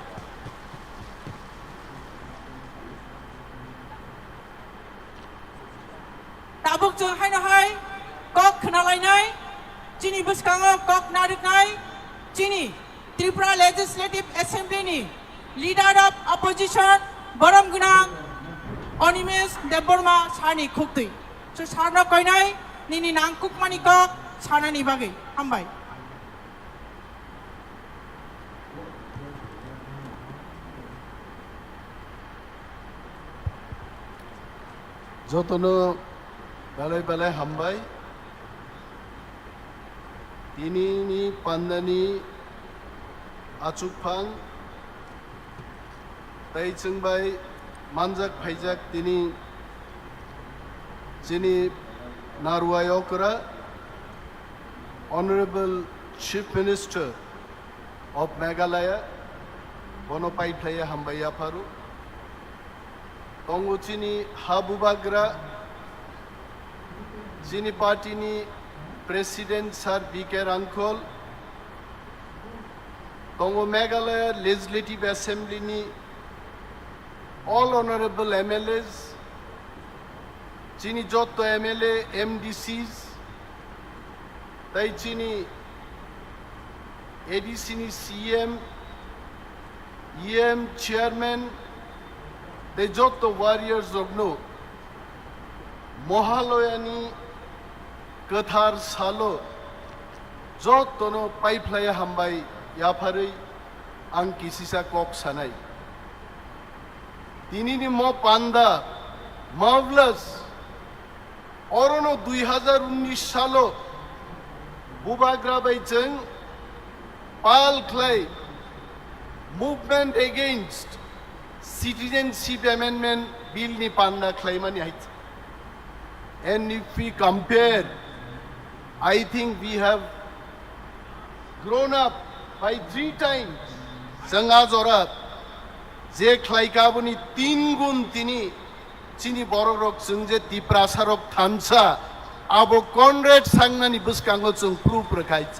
Tabuk jeng hai no hai Kok kenalai nai Chini buskango kok narik nai Chini Tripura Legislative Assembly ni Leader of Opposition Baram Gunang Onimes Deborma Sani Kukti. So Sarna Koinai Nini Nangkuk Manikok Sana ni bagi hambai. Jotono balai balai hambai. Ini ni pandani Achukpang. Tai Chengbai Manjak Phaijak Tini Chini Narwayokra, Honorable Chief Minister of Meghalaya, Bonopai Playa Hambaya Paru, Tongo Chini Habubagra, Chini Party ni President Sir B.K. Rankol, Tongo Meghalaya Legislative Assembly ni all honorable MLAs, Chini Jotto MLA, MDCs, Tai Chini ADC ni CM, EM Chairman, they Jotto warriors of no, Mohaloyani, Kathar Salo, Jotto no Pipeline Hambai, Yapari, Ankisisa Kok Sanai. Tini ni mo panda marvelous orono 2019 salo bubagra bai jeng pal clay movement against citizenship amendment bill ni panda clay mani hait. And if we compare, I think we have grown up by 3 times. Sangaz orat যে খ্লাইকাবনি 3 গুণ তিনি চিনি বড় rock जों যে তিপ্রা সারক থানসা আবো Conrad সাংনানি বসকাঙ্গো जों প্রুফ রাখাইছ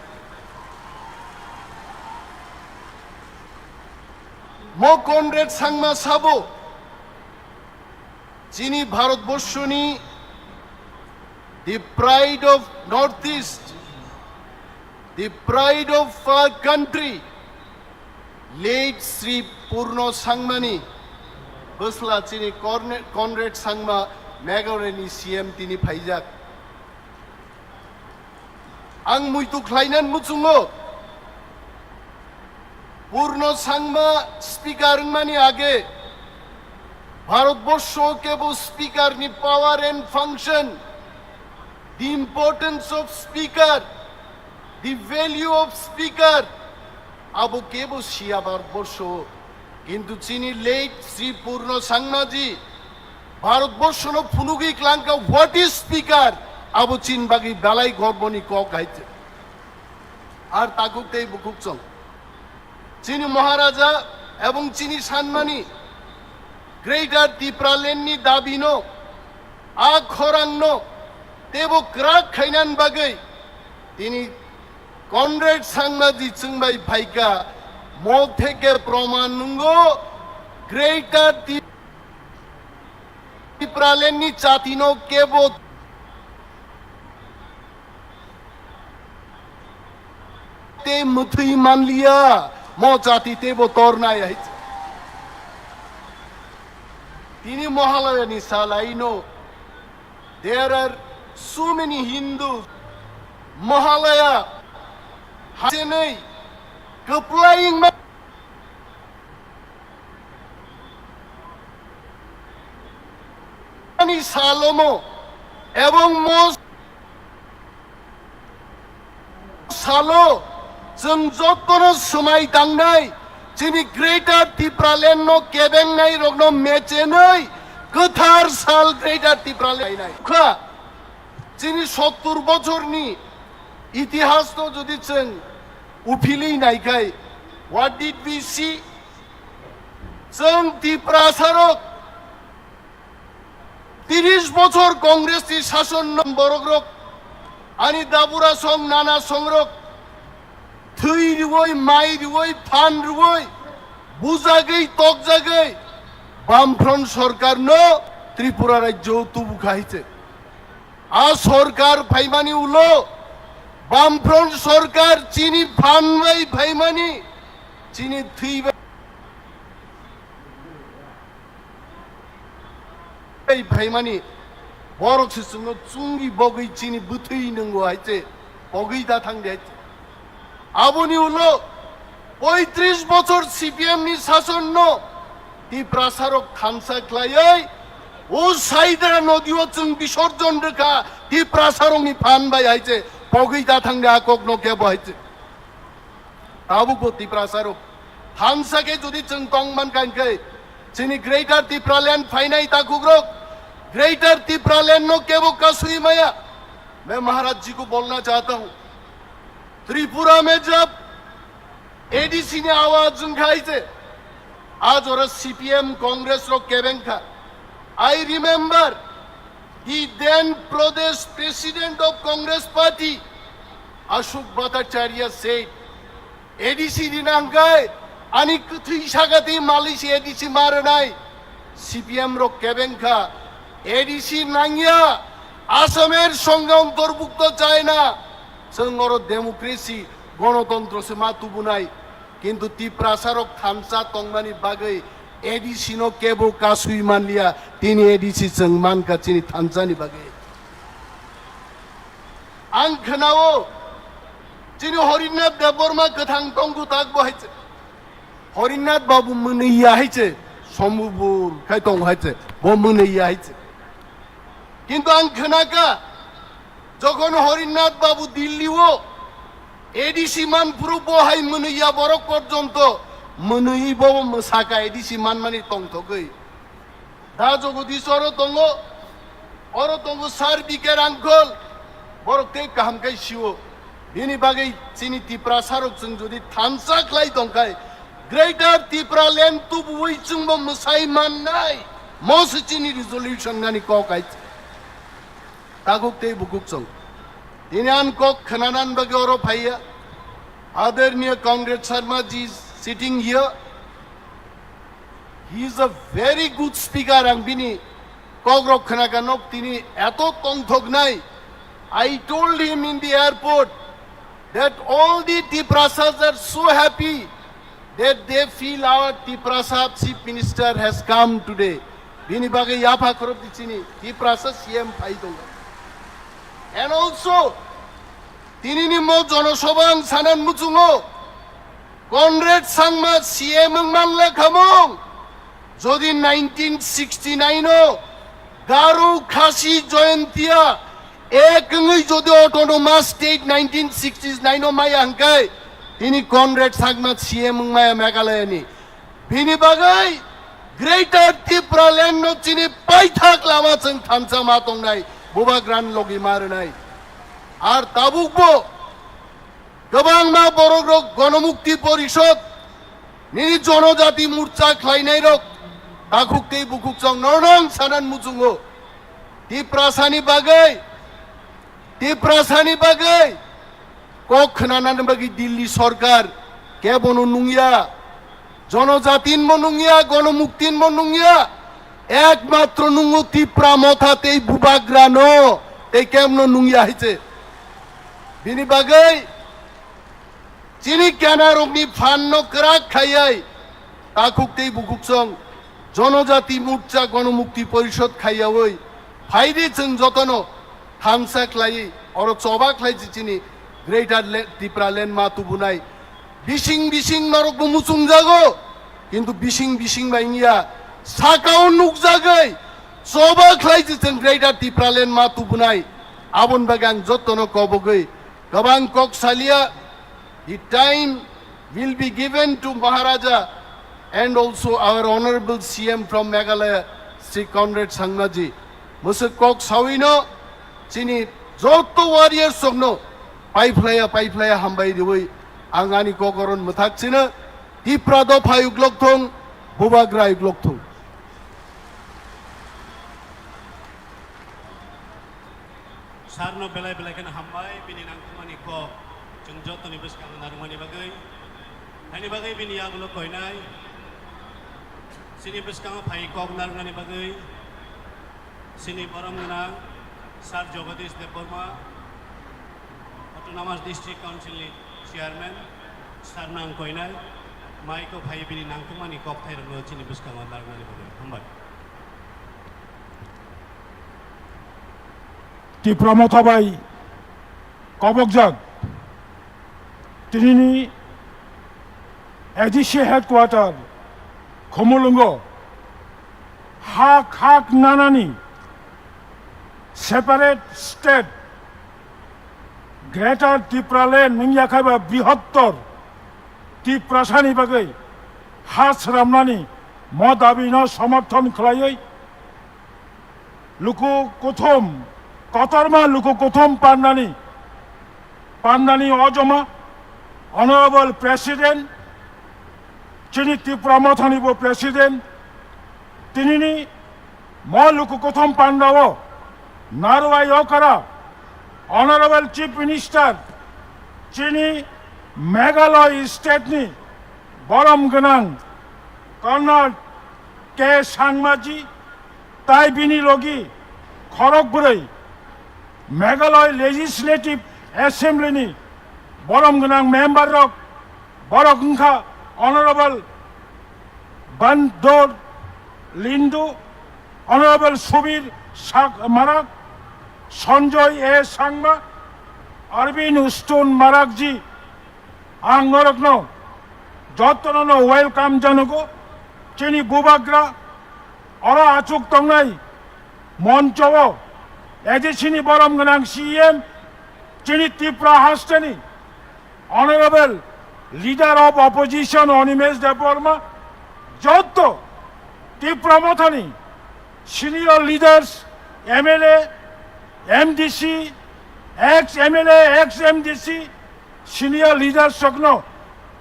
মো কনরেড সাংমা সাবো চিনি ভারতবর্ষনি the pride of North East the pride of our country late Sri Purno Sangmani বসলা চিনি কনরেড সাংমা মেঘরেনি সিএম তিনি ফাইজাক আং মুইতু খ্লাইনান মুচুঙ্গো পূর্ণ সাংমা স্পিকার মানি আগে ভারতবর্ষ কেবল স্পিকার নি পাওয়ার and function the importance of speaker the value of speaker Abu কেবল শিয়া ভারতবর্ষ কিন্তু চিনি লেট শ্রী পূর্ণ সাংমাজি ভারতবর্ষ ন ফুনুগি ক্লাঙ্কা হোয়াট ইজ স্পিকার আবু চীন বাগি বেলাই গর্বনি ক গাইছে আর তাকুকতেই বুকুক চং চিনি মহারাজা এবং চিনি সানমানি গ্রেটার ত্রিপুরালেননি দাবিনো আ খরাংন তেবো ক্রাক খাইনান বাগৈ তিনি কনরেড সাংমাজি চুংবাই ভাইকা মো থেকে প্রমাণ নুঙ্গো গ্রেটার ত্রিপুরালেননি চাতিনো কেবো তে মুথুই মানলিয়া মো জাতি তেবো তরনাই আইছে তিনি মহালয়ানি সালাইনো there are so many Hindus Mahalaya হাসে নেই কপ্লাইং মানি সালোমো এবং মো সালো जों जतनो समाय दांनाय जोंनि ग्रेटार त्रिपुरालेण्ड न केबेंनाय रगनो मेचेनै गोथार साल ग्रेटार त्रिपुरालेण्ड खा जोंनि 70 बछरनि इतिहास न जुदि जों उफिलै नायखाय व्हाट डिड वी सी जों त्रिपुरा सारक 30 বছর কংগ্রেসनि শাসন বরগ্রক आनी दाबुरा सं नाना संग्रक थै रुवै माइ रुवै फान रुवै बुजागै तकजागै बामफ्रंट सरकार न त्रिपुरा राज्य तुबुखाइছে आ सरकार फाइमानि उलो बामफ्रंट सरकार चीनी फानबाय फाइमानि चीनी थैबाय फाइमानि बरक सिसुंग चुंगी बगै चीनी बुथै नंगौ हाइছে बगै दा थांदे आबुनि उलो 35 বছর সিপিএম नि शासन न त्रिपुरा सारक खानसा ख्लायै ओ साइदरा नदियो जों विसर्जन रेखा त्रिपुरा सारकनि फानबाय हाइছে बगै दा थांदे आकक न केबो हाइছে आबुको त्रिपुरा सारक खानसाके जुदि जों तंगमान कानकै जोंनि ग्रेटार त्रिपुरालेण्ड फाइनाय ताकुग्रक ग्रेटर त्रिपुरालैंड नो केवो कसुई माया मैं महाराज जी को बोलना चाहता हूं त्रिपुरा में जब एडीसी ने आवाज उठाई थे आज और सीपीएम कांग्रेस रो केवेंका I remember the then Pradesh president of Congress party Ashok Bhattacharya said ADC दिनांकाय आणि कथई सागाती मालिशी एडीसी मारनाय सीपीएम रो केवेंका एडीसी नांगिया आसामेर संगे अंतर्भुक्त चाय ना जों डेमोक्रेसी गणतंत्र से मातुबुनाय किंतु त्रिपुरा सारक खानसा तंगमानि बागै एडीसी नो केबो कासुई मानलिया तिनी एडीसी जों मानका चिनि थानसानि बागै आं खोनाओ चिनि हरिनाथ देबबर्मा गोथां तंगु ताक बहायছে हरिनाथ बाबू मोनैया हायছে समबुर खाय दं हायছে ब मोनैया हायছে কিন্তু আং खोनाका যখন হরিনাথ বাবু দিল্লিও এডিসি মান পুরো বহাই মনইয়া বরক পর্যন্ত মনইব সাকা এডিসি মান মানি তংথগৈ দা জগদীশ্বর দङ অর দङ সার্বিকের আঙ্কল বরকতে কাহামকাই শিও बिनि बागै चिनि त्रिपुरा सारक जों जुदि थानसा ख्लाय दंखाय Greater Tripura Land tu buwi chung mo musai man nai. Most chini resolution ngani kok ai. Takuk te bukuk chung. Inyan kok khananan bagi oro phaiya. Aderniyya Congress Sharma ji is sitting here. He is a very good speaker ang bini. Kogrok khanakanok tini eto tongthok nai. I told him in the airport that all the Triprasas are so happy that they feel our Triprasa Chief Minister has come today. Bini bagai yapa korop di sini Triprasa CM paidonga. And also, tinini mo jonosobang sanan muchungo Conrad Sangma CM manla khamong jodi 1969 o Garu Khasi Joyantia ekngai jodi autonomous state 1969 o maya hangkai tini Conrad Sangma CM maya Meghalaya ni bini bagai Greater Tripura Land no chini paithak lama chung thamcha matong nai bubagran logi mar nai ar tabukbo gobang ma borogrok Ganamukti Porishod nini Jonojati Morcha khlainai rok takhuktei bukuk chong nornang sanan muchungo Triprasani bagai kok khananan bagi Delhi Sarkar kebono nungya জনজাতিন মনুঙ্গিয়া গণমুক্তিন মনুঙ্গিয়া একমাত্র নুঙ্গু ত্রিপুরা মথাতেই বুবাগ্রানো এই কেমন নুঙ্গিয়া হইছে বিনি বাগাই চিনি কেনার অগ্নি ফান্ন crack খাইয়াই তাকুকতেই বুকুকসং জনজাতি মোর্চা গণমুক্তি পরিষদ খাইয়া ওই ফাইদি जों যতন হামসা খ্লাই অর চবা খ্লাইছি চিনি গ্রেটার ত্রিপুরা ল্যান্ড মা তুবুনাই বিশিং নরক মুচুং জাগো কিন্তু বিশিং বাইঙ্গিয়া সাকাও নুক জাগাই সবা খ্লাইছি जों গ্রেটার ত্রিপুরা ল্যান্ড মা তুবুনাই আবন বাগান যতন কবগৈ গবাং কক সালিয়া the time will be given to Maharaja and also our honorable CM from Meghalaya Sri Conrad Sangma ji musuk kok sawino chini joto warrior sogno paiflaya hambai diwoi angani kokoron muthak china Tripura do phayuk lokthong bubagra yuk lokthong sarno belai kan hambai bini nangkumani ko जों जतनि बसकां नारमानि बागै बिनि आगुलो कोइनाय सिनि बसकां phi कक नारमानि बागै सिनि बरमगना sir Jagadish Debbarma autonomous district council chairman sir नां कोइनाय micro phi बिनि नांकुमानि कक थाइरनो सिनि बसकां नारमानि बागै हामबाय ত্রিপুরা মথাবাই কবকজাগ তিনি এডিসি হেডকোয়ার্টার খমুলুঙ্গ হাক নানানি separate state greater Tripura land নংয়াখাইবা বৃহত্তর ত্রিপ্রাসানি বাগৈ হাস রামনানি ম দাবিনো সমর্থন খালাই লুকু কথম কতরমা লুকু কথম পান্নানি অজমা Honorable President, Chini Tripura Mothanibo President, Tinini, Moluku Kothom Pandavo, Narwa Yokara, Honorable Chief Minister, Chini Meghalaya State, Borom Ganang, Colonel K. Sangmaji, Tai Bini Logi, Khorokburei, Meghalaya Legislative Assembly, বরম গনাং মেম্বার রক বরকংখা honourable বান্দর লিন্ডু honourable Subir Marak Sanjay A Sangma অরবিন উস্তুন মারাকজি আং নরকন যতন ওয়েলকাম জানগো চিনি বুবাগ্রা অরা আচুক তংনাই মঞ্চব এজেছিনি বরম গনাং সিএম চিনি Tripura হাস্টেনি Honorable Leader of Opposition Onimesh Deborma, Jotto, Tripura Mothani, Senior Leaders, MLA, MDC, ex-MLA, ex-MDC, Senior Leaders Sogno,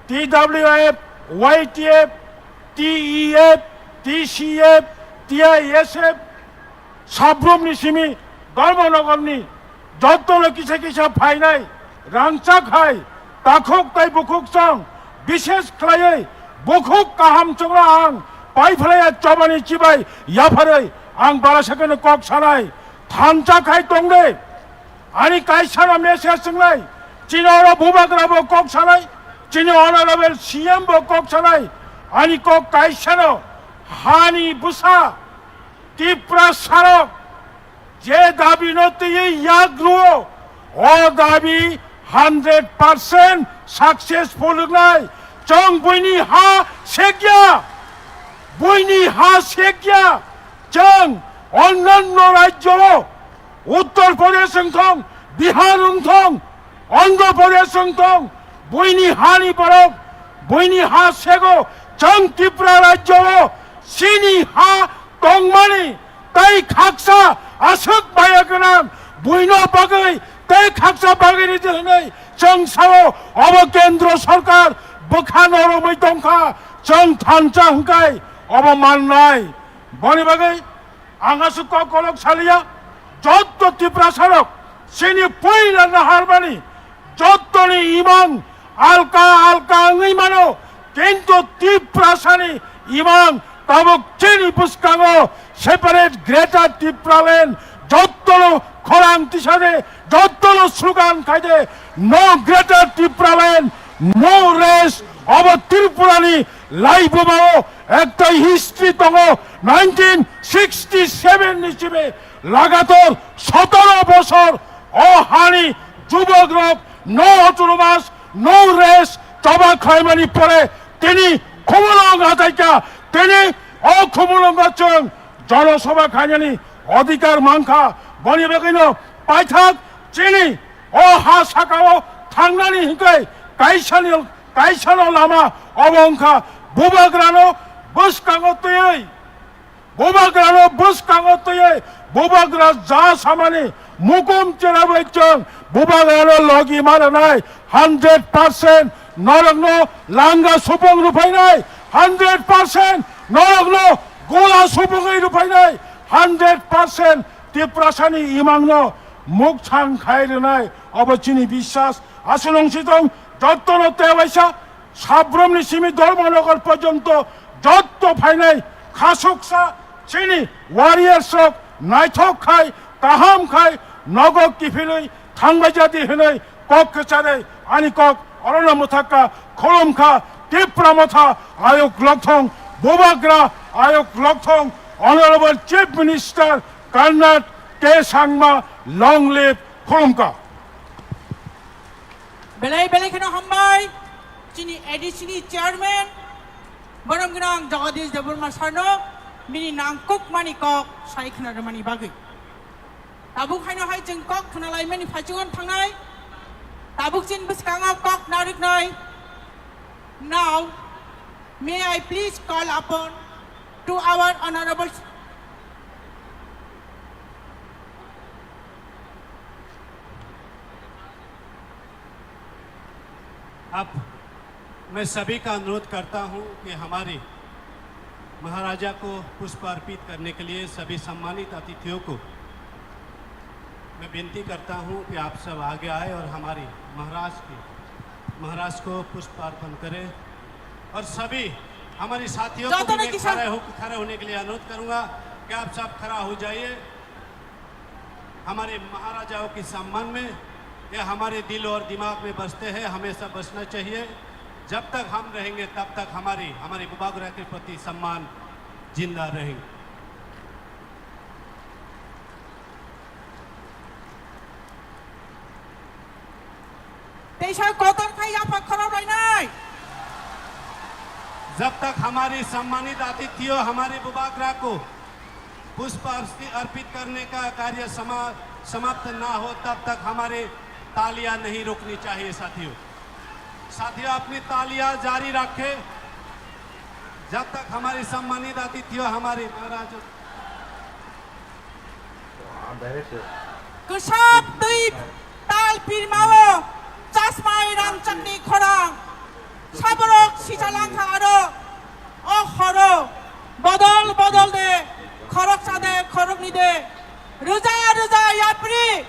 TWF, YTF, TEF, TCF, TISF, साब्रुमनि Simi धर्मनगरनि जत्तनो किसा किसा फाइनाय रांचाखाय ताखुक ताय बुखुक सं विशेष खालायै बुखुक काहाम चंग्रा आं पाइफलाया चबानि चिबाय याफारै आं बालासाखौनो कक सानाय थानचाखाय दंदे आनि कायसाना मेसेज जोंलाय चिनर बुबाग्राबो कक सानाय चिनि अनारेबल CM बो कक सानाय आनि कक कायसानो हानि बुसा टिप्रा सारक जे दाबि नतयै याग्रुओ अ दाबि 100% साक्सेसफुल नाय जों बयनि हा सेग्या बयनि हा सेग्या जों अन्यान्य राज्य उत्तर प्रदेश थं बिहार थं अन्ध्र प्रदेश थं बयनि हानि बरफ बयनि हा सेगो जों त्रिपुरा राज्य सिनि हा दंमानि तै खाकसा आसुक बाया गोनां बयनो बागै तै खाकसा बागैनि जोहै जों सावो अब केन्द्र सरकार बोखानो रमै दंखा जों थानचा हंखाय अब माननाय बनि बागै आंहासो कलक सालिया जत्त त्रिपुरा सारक सिनि पयला नाहारबानि जत्तनि इमान आलका आलका आङै मानो किन्तु त्रिपुरा सानि इमान ताबुक चिनि बुसकाङो सेपारेट ग्रेटार त्रिपुरालेण्ड जत्तनो खरां तिसादे जत्तनो स्लोगान खायदे नो ग्रेटार त्रिपुरालेण्ड नो रेस अब त्रिपुरानि लाइफआव একটা हिस्ट्री दङ 1967 নিচিবে লাগাতার 17 বছর অহানি যুবক নো অটোনমাস নো রেস তবা খাইমানি পরে তিনি ক্ষমলং আদায়কা তিনি অক্ষমলং আছেন জনসভা খাইনানি অধিকার মাংখা বনিবেগैनो পাইথাক চিনি অহা সাকাও थांनानै हिंखाय कायसानो लामा अबंखा बुबाग्रानो बुसकाङतयै बुबाग्रा जा सामानि मुकुम चेराबैचों बुबाग्रानो लगी मारनाय 100% नरगनो लांगा सुबुं रुफायनाय 100% नरगनो गोला सुबुङै रुफायनाय 100% त्रिपुरासानि इमांनो मुख छां खायरनाय अबचिनि বিশ্বাস आसुलंसितं जत्तनो तेवाइसा साब्रमनि सिमी धर्मनगर पर्यन्त जत्त फाइनाय खासुकसा चिनि वारियार्सक नायथक खाय काहाम खाय नगक किफिलै थांबायजादि होनै कक केचारै आनि कक अरना मुथाका खलमखा त्रिपुरा मथा आयोग लक्थं बुबाग्रा आयोग लक्थं ऑनरेबल चीफ मिनिस्टर कर्नाट के सांगमा लॉन्ग लिव खलमका बेलाय बेलायखौनो हामबाय जोंनि एडिसिनि चेयारमेन बरम गोनां जगदीश देबबर्मा सारनो बिनि नांकुक मानि कक सायखोनार मानि बागै दाबुखायनोहाय जों कक खोनालायमानि फाइजोन थांनाय दाबुकसिन बुसकाङाव कक नारिखनाय now may I please call upon to our honourable अब मैं सभी का अनुरोध करता हूं कि हमारे महाराजा को पुष्प अर्पित करने के लिए सभी सम्मानित अतिथियों को मैं विनती करता हूं कि आप सब आगे आए और हमारे महाराज को पुष्प अर्पण करें और सभी हमारे साथियों को भी मैं खड़े होने के लिए अनुरोध करूंगा कि आप सब खड़ा हो जाइए हमारे महाराजाओं के सम्मान में। ये हमारे दिल और दिमाग में बसते हैं, हमेशा बसना चाहिए। जब तक हम रहेंगे तब तक हमारे बुबाग्रा के प्रति सम्मान जिंदा रहेंगे। जब तक हमारे सम्मानित अतिथियों हमारे बुबाग्रा को पुष्प अर्पित करने का कार्य समाप्त ना हो तब तक हमारे तालियां नहीं रुकनी चाहिए। साथियों अपनी तालियां जारी रखें जब तक हमारे सम्मानित अतिथियों हमारे महाराज Kusap tuip tal pirmawo chasmai ramchakni khorang 사버럭 시잘랑카로 어허로 버덜버덜대 거럭사대 거럭니대 르자르자 야프리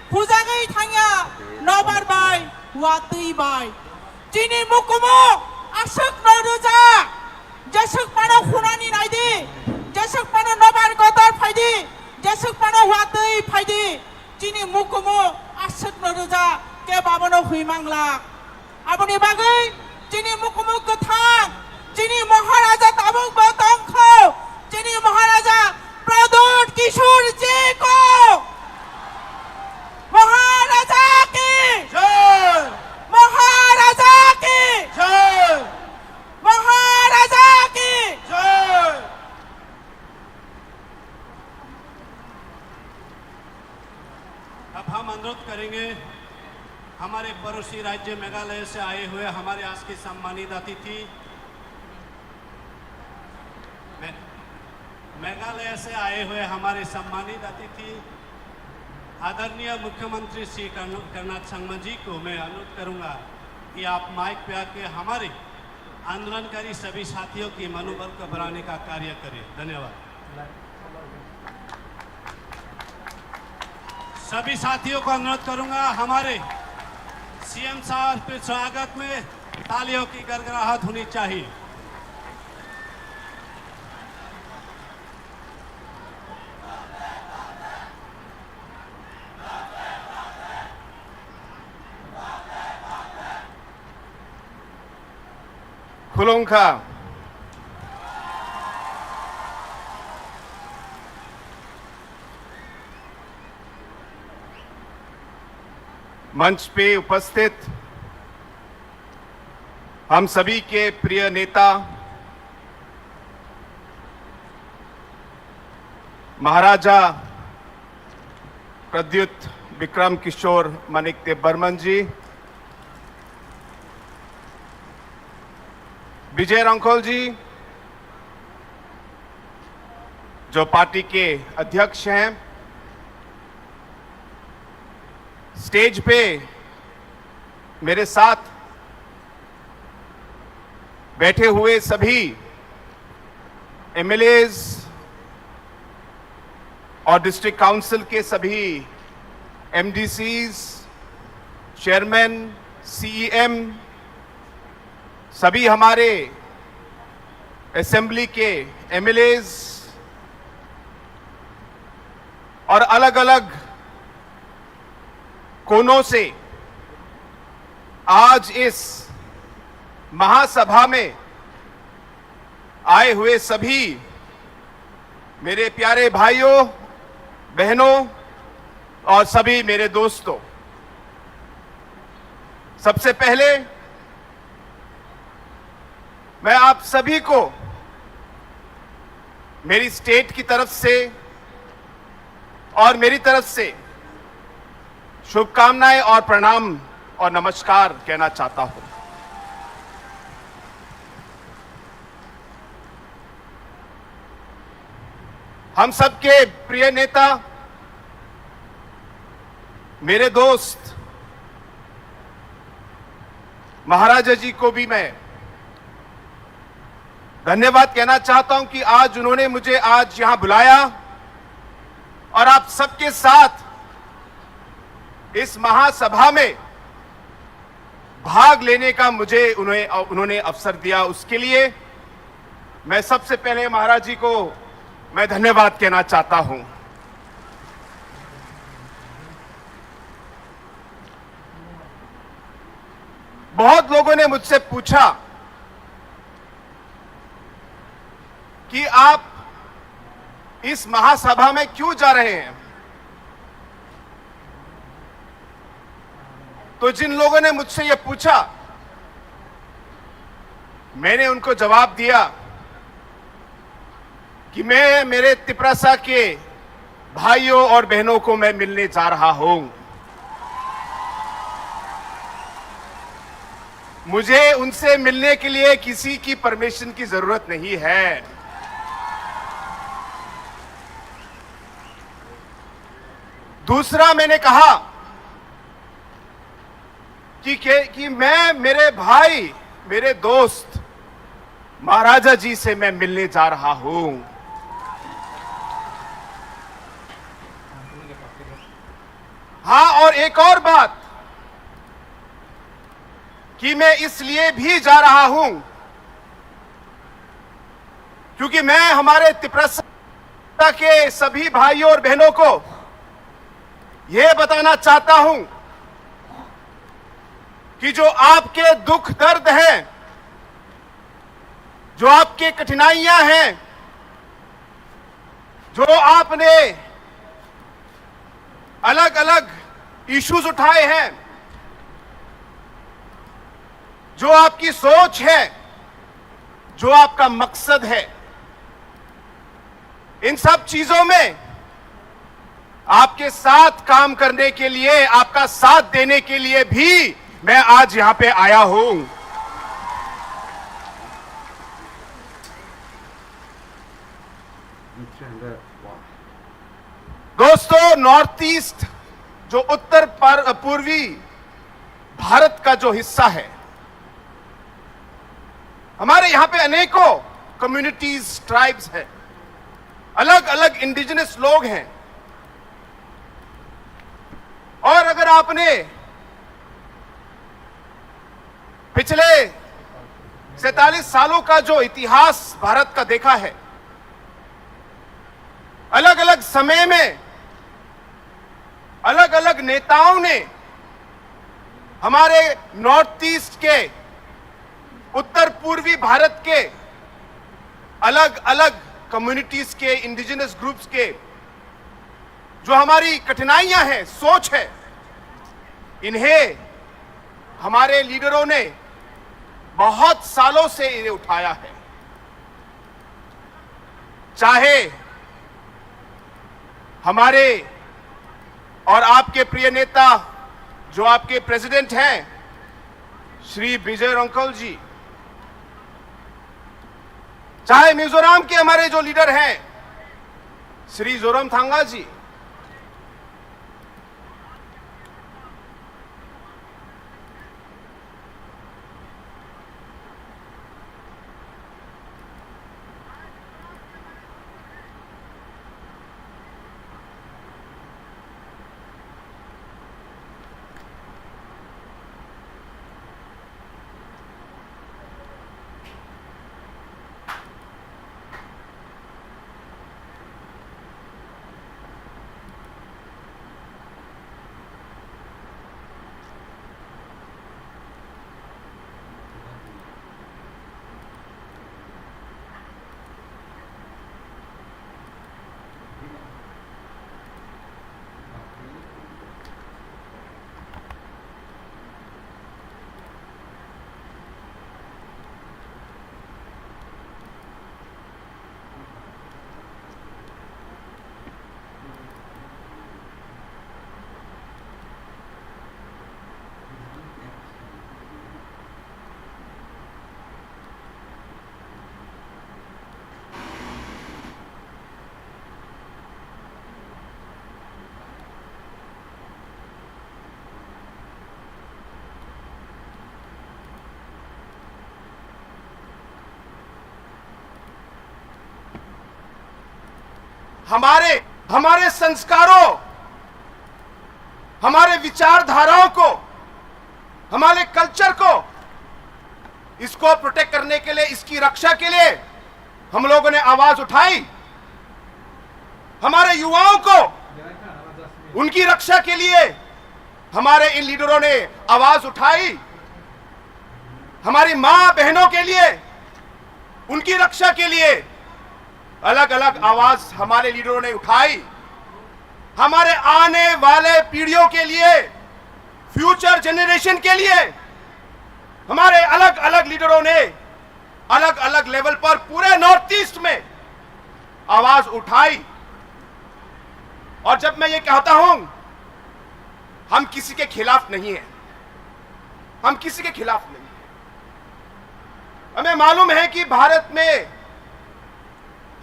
부장의 당야 너바르바이 와뜨이바이 지니 무꾸무 아슥 너르자 자식 파노 후나니 나이디 자식 파노 너바르 거덜 파이디 자식 파노 와뜨이 파이디 지니 무꾸무 아슥 너르자 깨바바노 후이망락 아버니 바그이 지니 무꾸무 끝탕 지니 महाराजा ताबुक बतंखो जिनी महाराजा प्रदोट किशोर जी को महाराजा की जय महाराजा की जय महाराजा की जय। अब हम अनुरोध करेंगे हमारे पड़ोसी राज्य मेघालय से आए हुए हमारे आज के सम्मानित अतिथि मेघालय से आए हुए हमारे सम्मानित अतिथि आदरणीय मुख्यमंत्री श्री कर्नाड संगमा जी को मैं अनुरोध करूंगा कि आप माइक पे आके हमारे आंदोलनकारी सभी साथियों की मनोबल को बढ़ाने का कार्य करें। धन्यवाद। सभी साथियों को अनुरोध करूंगा हमारे सीएम साहब के स्वागत में तालियों की गड़गड़ाहट होनी चाहिए। खुलोंखा मंच पे उपस्थित हम सभी के प्रिय नेता महाराजा प्रद्युत विक्रम किशोर माणिक्य बर्मन जी, विजय रंखोल जी जो पार्टी के अध्यक्ष हैं, स्टेज पे मेरे साथ बैठे हुए सभी एमएलएज और डिस्ट्रिक्ट काउंसिल के सभी एमडीसीज, चेयरमैन, सीईएम, सभी हमारे असेंबली के एमएलएज और अलग अलग कोनों से आज इस महासभा में आए हुए सभी मेरे प्यारे भाइयों बहनों और सभी मेरे दोस्तों, सबसे पहले मैं आप सभी को मेरी स्टेट की तरफ से और मेरी तरफ से शुभकामनाएं और प्रणाम और नमस्कार कहना चाहता हूं। हम सबके प्रिय नेता, मेरे दोस्त महाराजा जी को भी मैं धन्यवाद कहना चाहता हूं कि आज उन्होंने मुझे आज यहां बुलाया और आप सबके साथ इस महासभा में भाग लेने का मुझे उन्होंने अवसर दिया। उसके लिए मैं सबसे पहले महाराज जी को मैं धन्यवाद कहना चाहता हूं। बहुत लोगों ने मुझसे पूछा कि आप इस महासभा में क्यों जा रहे हैं, तो जिन लोगों ने मुझसे यह पूछा मैंने उनको जवाब दिया कि मैं मेरे तिपरासा के भाइयों और बहनों को मैं मिलने जा रहा हूं। मुझे उनसे मिलने के लिए किसी की परमिशन की जरूरत नहीं है। दूसरा मैंने कहा कि मैं मेरे भाई मेरे दोस्त महाराजा जी से मैं मिलने जा रहा हूं। हाँ, और एक और बात कि मैं इसलिए भी जा रहा हूं क्योंकि मैं हमारे तिप्रसा के सभी भाइयों और बहनों को यह बताना चाहता हूं कि जो आपके दुख दर्द हैं, जो आपके कठिनाइयां हैं, जो आपने अलग अलग इश्यूज उठाए हैं, जो आपकी सोच है, जो आपका मकसद है, इन सब चीजों में आपके साथ काम करने के लिए, आपका साथ देने के लिए भी मैं आज यहां पे आया हूं। दोस्तों, नॉर्थ ईस्ट जो उत्तर पूर्वी भारत का जो हिस्सा है, हमारे यहां पे अनेकों कम्युनिटीज, ट्राइब्स हैं, अलग अलग इंडिजिनस लोग हैं। और अगर आपने पिछले 47 सालों का जो इतिहास भारत का देखा है, अलग अलग समय में अलग अलग नेताओं ने हमारे नॉर्थ ईस्ट के, उत्तर पूर्वी भारत के अलग अलग कम्युनिटीज के, इंडिजिनस ग्रुप्स के जो हमारी कठिनाइयां हैं, सोच है, इन्हें हमारे लीडरों ने बहुत सालों से इन्हें उठाया है। चाहे हमारे और आपके प्रिय नेता जो आपके प्रेसिडेंट हैं श्री विजय रंखल जी, चाहे मिजोरम के हमारे जो लीडर हैं श्री जोरमथंगा जी, हमारे संस्कारों, हमारे विचारधाराओं को, हमारे कल्चर को, इसको प्रोटेक्ट करने के लिए, इसकी रक्षा के लिए हम लोगों ने आवाज उठाई। हमारे युवाओं को उनकी रक्षा के लिए हमारे इन लीडरों ने आवाज उठाई। हमारी मां बहनों के लिए, उनकी रक्षा के लिए अलग अलग आवाज हमारे लीडरों ने उठाई। हमारे आने वाले पीढ़ियों के लिए, फ्यूचर जनरेशन के लिए हमारे अलग अलग लीडरों ने अलग अलग लेवल पर पूरे नॉर्थ ईस्ट में आवाज उठाई। और जब मैं ये कहता हूं, हम किसी के खिलाफ नहीं हैं, हम किसी के खिलाफ नहीं हैं। हमें मालूम है कि भारत में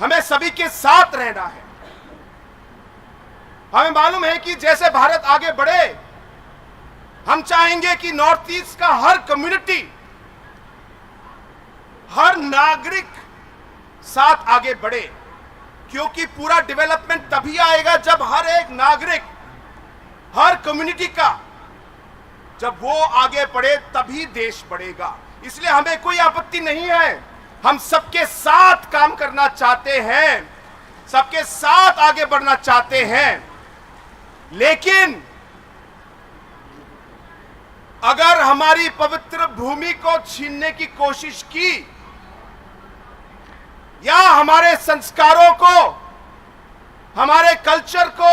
हमें सभी के साथ रहना है। हमें मालूम है कि जैसे भारत आगे बढ़े, हम चाहेंगे कि नॉर्थ ईस्ट का हर कम्युनिटी हर नागरिक साथ आगे बढ़े, क्योंकि पूरा डेवलपमेंट तभी आएगा जब हर एक नागरिक, हर कम्युनिटी का जब वो आगे बढ़े तभी देश बढ़ेगा। इसलिए हमें कोई आपत्ति नहीं है, हम सबके साथ काम करना चाहते हैं, सबके साथ आगे बढ़ना चाहते हैं। लेकिन अगर हमारी पवित्र भूमि को छीनने की कोशिश की या हमारे संस्कारों को, हमारे कल्चर को,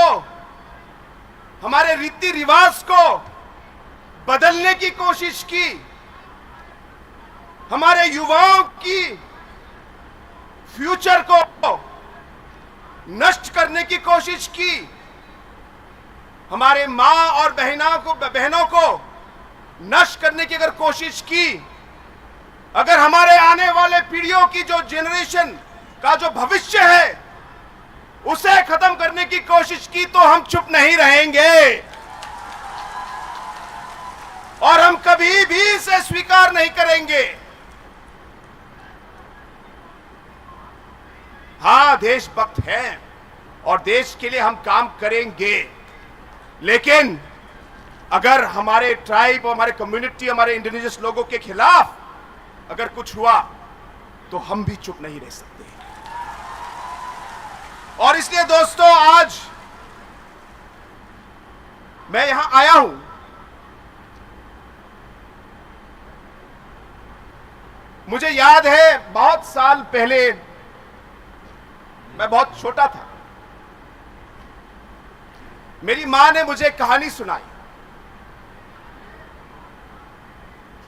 हमारे रीति रिवाज को बदलने की कोशिश की, हमारे युवाओं की फ्यूचर को नष्ट करने की कोशिश की, हमारे मां और बहनों को नष्ट करने की अगर कोशिश की, अगर हमारे आने वाले पीढ़ियों की जो जनरेशन का जो भविष्य है उसे खत्म करने की कोशिश की, तो हम चुप नहीं रहेंगे और हम कभी भी इसे स्वीकार नहीं करेंगे। हां, देशभक्त हैं और देश के लिए हम काम करेंगे, लेकिन अगर हमारे ट्राइब, हमारे कम्युनिटी, हमारे इंडिजिनस लोगों के खिलाफ अगर कुछ हुआ तो हम भी चुप नहीं रह सकते। और इसलिए दोस्तों, आज मैं यहां आया हूं मुझे याद है बहुत साल पहले मैं बहुत छोटा था, मेरी मां ने मुझे कहानी सुनाई।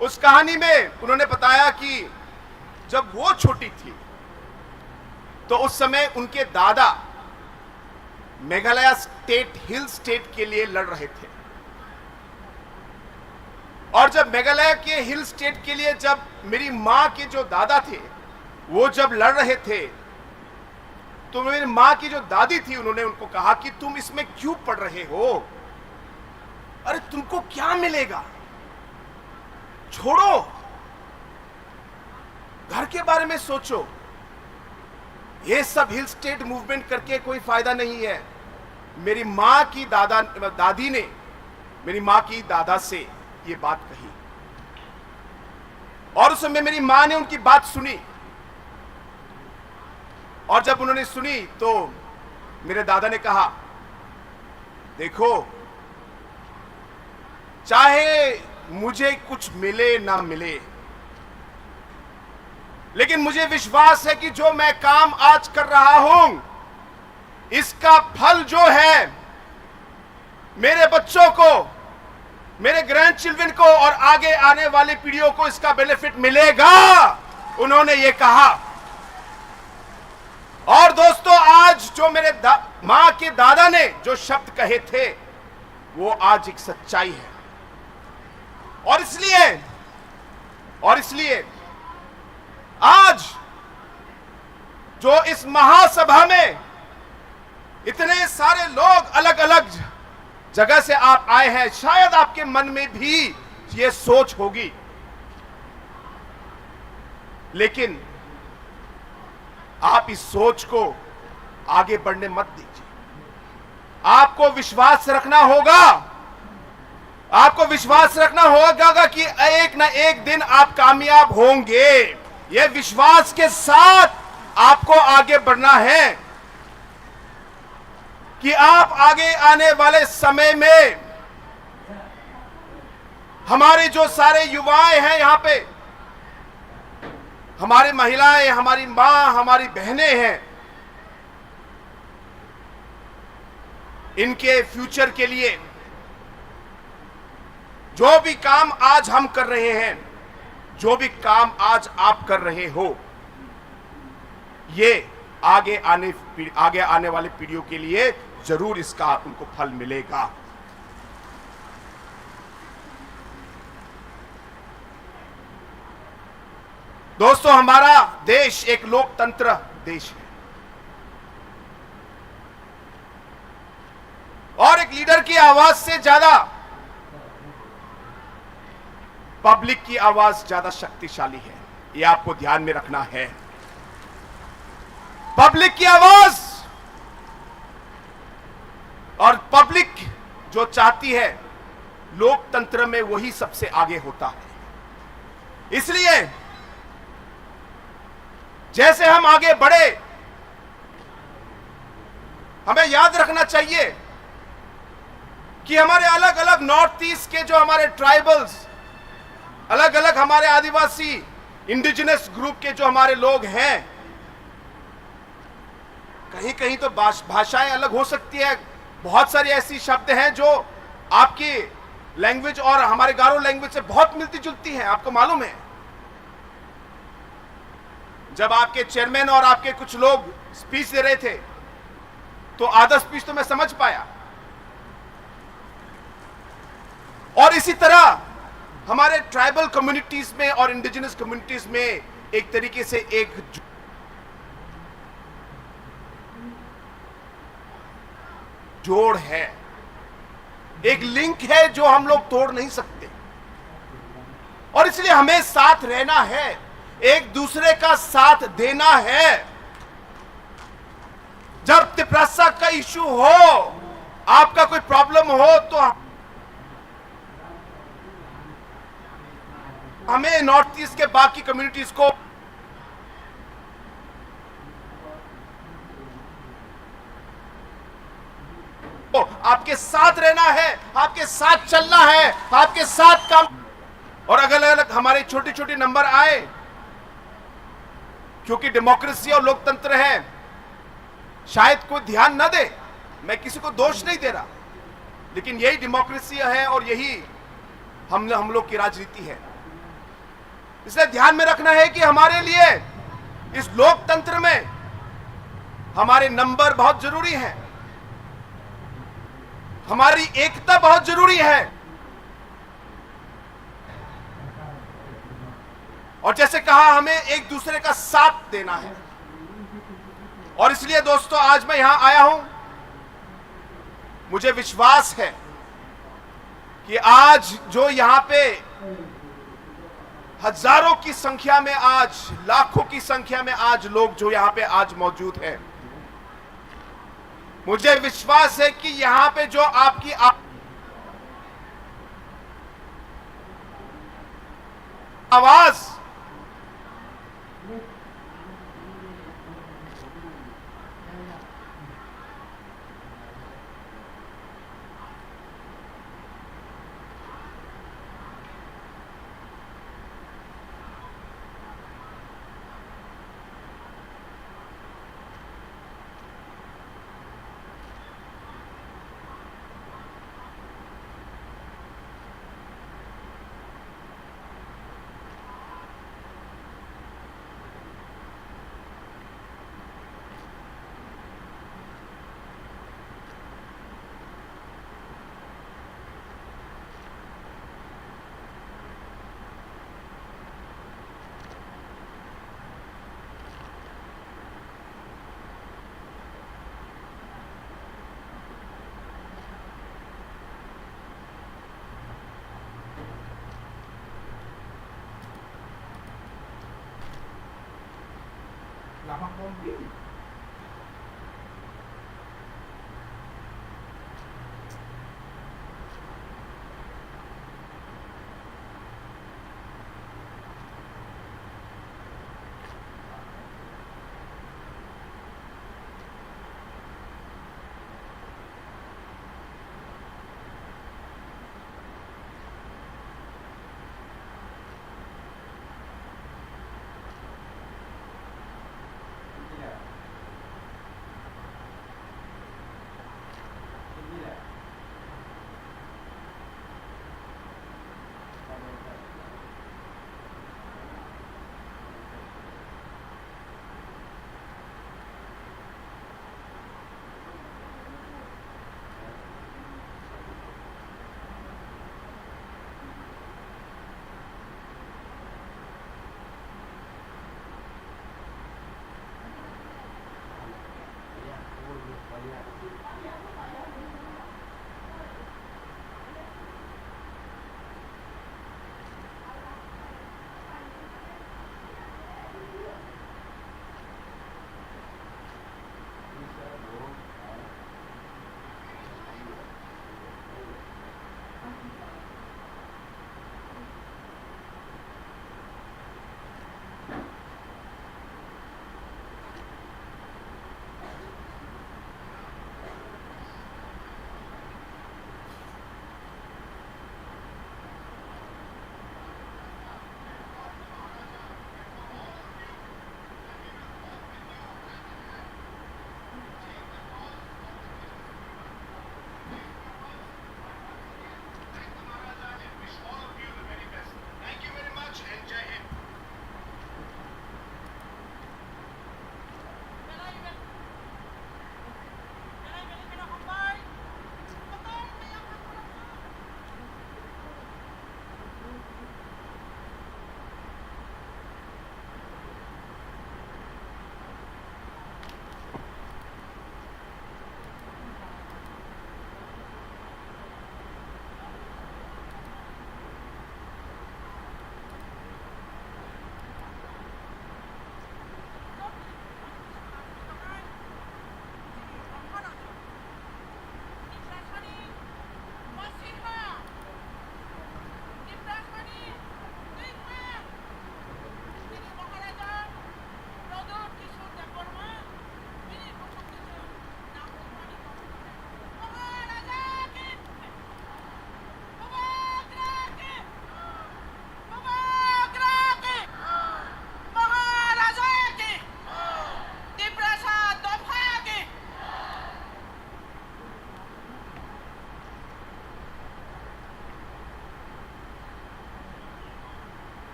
उस कहानी में उन्होंने बताया कि जब वो छोटी थी तो उस समय उनके दादा मेघालय स्टेट, हिल स्टेट के लिए लड़ रहे थे, और जब मेघालय के हिल स्टेट के लिए जब मेरी मां के जो दादा थे वो जब लड़ रहे थे, तो मेरी मां की जो दादी थी उन्होंने उनको कहा कि तुम इसमें क्यों पढ़ रहे हो, अरे तुमको क्या मिलेगा, छोड़ो, घर के बारे में सोचो, ये सब हिल स्टेट मूवमेंट करके कोई फायदा नहीं है। मेरी मां की दादी ने मेरी मां की दादा से ये बात कही, और उस समय मेरी मां ने उनकी बात सुनी, और जब उन्होंने सुनी तो मेरे दादा ने कहा, देखो, चाहे मुझे कुछ मिले ना मिले, लेकिन मुझे विश्वास है कि जो मैं काम आज कर रहा हूं इसका फल जो है मेरे बच्चों को, मेरे ग्रैंड चिल्ड्रन को और आगे आने वाली पीढ़ियों को इसका बेनिफिट मिलेगा, उन्होंने ये कहा। और दोस्तों, आज जो मेरे मां के दादा ने जो शब्द कहे थे वो आज एक सच्चाई है, और इसलिए आज जो इस महासभा में इतने सारे लोग अलग अलग जगह से आप आए हैं, शायद आपके मन में भी ये सोच होगी, लेकिन आप इस सोच को आगे बढ़ने मत दीजिए। आपको विश्वास रखना होगा, आपको विश्वास रखना होगा कि एक ना एक दिन आप कामयाब होंगे। यह विश्वास के साथ आपको आगे बढ़ना है कि आप आगे आने वाले समय में हमारे जो सारे युवाएं हैं यहां पे, हमारी महिलाएं, हमारी मां, हमारी बहनें हैं, इनके फ्यूचर के लिए जो भी काम आज हम कर रहे हैं, जो भी काम आज आप कर रहे हो, ये आगे आने वाली पीढ़ियों के लिए जरूर इसका उनको फल मिलेगा। दोस्तों, हमारा देश एक लोकतंत्र देश है, और एक लीडर की आवाज से ज्यादा पब्लिक की आवाज ज्यादा शक्तिशाली है। ये आपको ध्यान में रखना है। पब्लिक की आवाज और पब्लिक जो चाहती है, लोकतंत्र में वही सबसे आगे होता है। इसलिए जैसे हम आगे बढ़े, हमें याद रखना चाहिए कि हमारे अलग अलग नॉर्थ ईस्ट के जो हमारे ट्राइबल्स, अलग अलग हमारे आदिवासी इंडिजिनस ग्रुप के जो हमारे लोग हैं, कहीं कहीं तो भाषाएं अलग हो सकती है। बहुत सारी ऐसी शब्द हैं जो आपकी लैंग्वेज और हमारे गारो लैंग्वेज से बहुत मिलती जुलती हैं, आपको मालूम है। जब आपके चेयरमैन और आपके कुछ लोग स्पीच दे रहे थे तो आधा स्पीच तो मैं समझ पाया, और इसी तरह हमारे ट्राइबल कम्युनिटीज में और इंडिजिनस कम्युनिटीज में एक तरीके से एक जोड़ है, एक लिंक है जो हम लोग तोड़ नहीं सकते। और इसलिए हमें साथ रहना है, एक दूसरे का साथ देना है। जब तिप्रासा का इशू हो, आपका कोई प्रॉब्लम हो, तो हमें नॉर्थ ईस्ट के बाकी कम्युनिटीज को आपके साथ रहना है, आपके साथ चलना है, आपके साथ काम। और अलग अलग हमारे छोटे छोटे नंबर आए, क्योंकि डेमोक्रेसी और लोकतंत्र है, शायद कोई ध्यान न दे, मैं किसी को दोष नहीं दे रहा, लेकिन यही डेमोक्रेसी है और यही हम लोग की राजनीति है। इसलिए ध्यान में रखना है कि हमारे लिए इस लोकतंत्र में हमारे नंबर बहुत जरूरी है, हमारी एकता बहुत जरूरी है। और जैसे कहा, हमें एक दूसरे का साथ देना है। और इसलिए दोस्तों, आज मैं यहां आया हूं, मुझे विश्वास है कि आज जो यहां पे हजारों की संख्या में, आज लाखों की संख्या में आज लोग जो यहां पे आज मौजूद हैं, मुझे विश्वास है कि यहां पे जो आपकी आवाज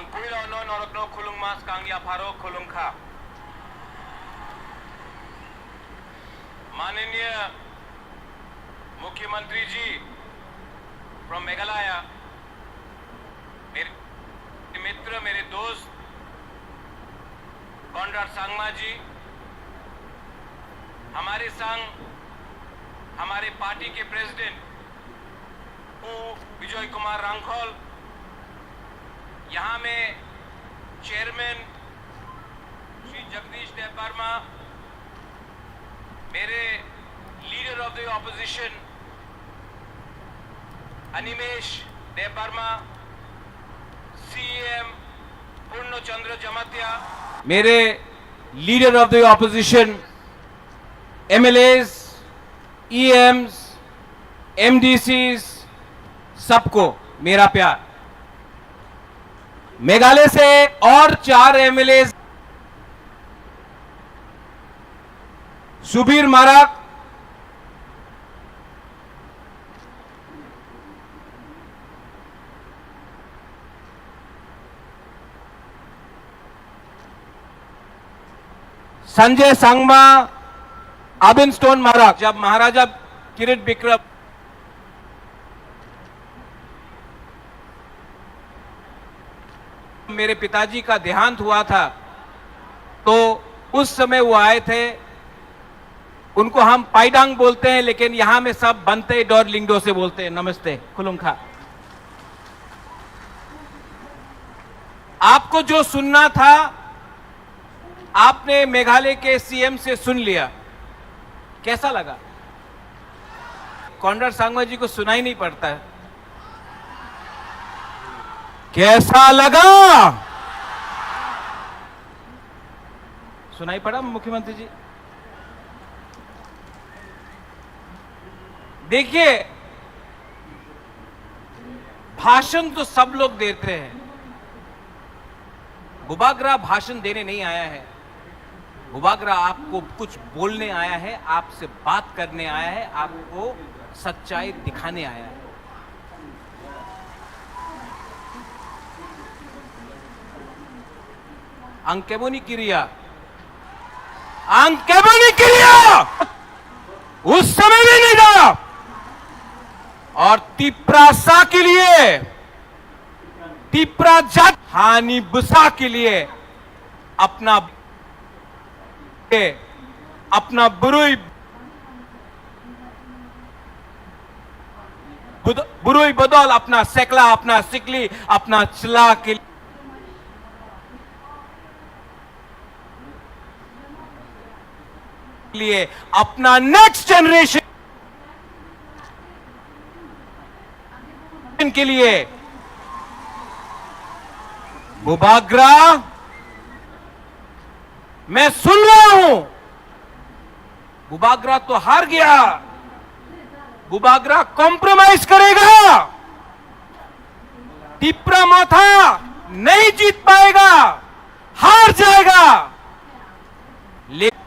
Ang puilo no norokno khulung mas kangya pharo khulung kha. माननीय मुख्यमंत्री जी फ्रॉम मेघालय, मेरे मित्र, मेरे दोस्त कॉनराड सांगमा जी, हमारे संग हमारे पार्टी के प्रेसिडेंट विजय कुमार रांखोल, यहाँ में चेयरमैन श्री जगदीश देव वर्मा, मेरे leader of the opposition Animesh Dev Varma, CM Purna Chandra Jamatia, मेरे leader of the opposition MLAs, EMs, MDCs, सबको मेरा प्यार। मेघालय से और 4 एमएलए सुबीर माराक, संजय सांगमा, आबिन स्टोन माराक, जब महाराजा किरीट विक्रम मेरे पिताजी का देहांत हुआ था तो उस समय वो आए थे। उनको हम पाइडांग बोलते हैं, लेकिन यहां में सब बनते डॉर लिंगडो से बोलते हैं। नमस्ते खुलुंखा। आपको जो सुनना था आपने मेघालय के सीएम से सुन लिया, कैसा लगा? कॉनराड सांगमा जी को सुना ही नहीं पड़ता है। कैसा लगा? सुनाई पड़ा मुख्यमंत्री जी? देखिए, भाषण तो सब लोग देते हैं। बुबागरा भाषण देने नहीं आया है। बुबागरा आपको कुछ बोलने आया है, आपसे बात करने आया है, आपको सच्चाई दिखाने आया है। अंकेबोनी क्रिया, अंकेबोनी क्रिया उस समय भी नहीं था। और तिप्रासा के लिए, तिप्रा जात हानि बुसा के लिए अपना बुरुई बदौल, अपना सेकला, अपना सिकली, अपना चला के लिए, अपना नेक्स्ट जनरेशन के लिए बुबागरा, मैं सुन रहा हूं, बुबागरा तो हार गया, बुबागरा कॉम्प्रोमाइज करेगा, तिप्रा माथा नहीं जीत पाएगा, हार जाएगा। लेकिन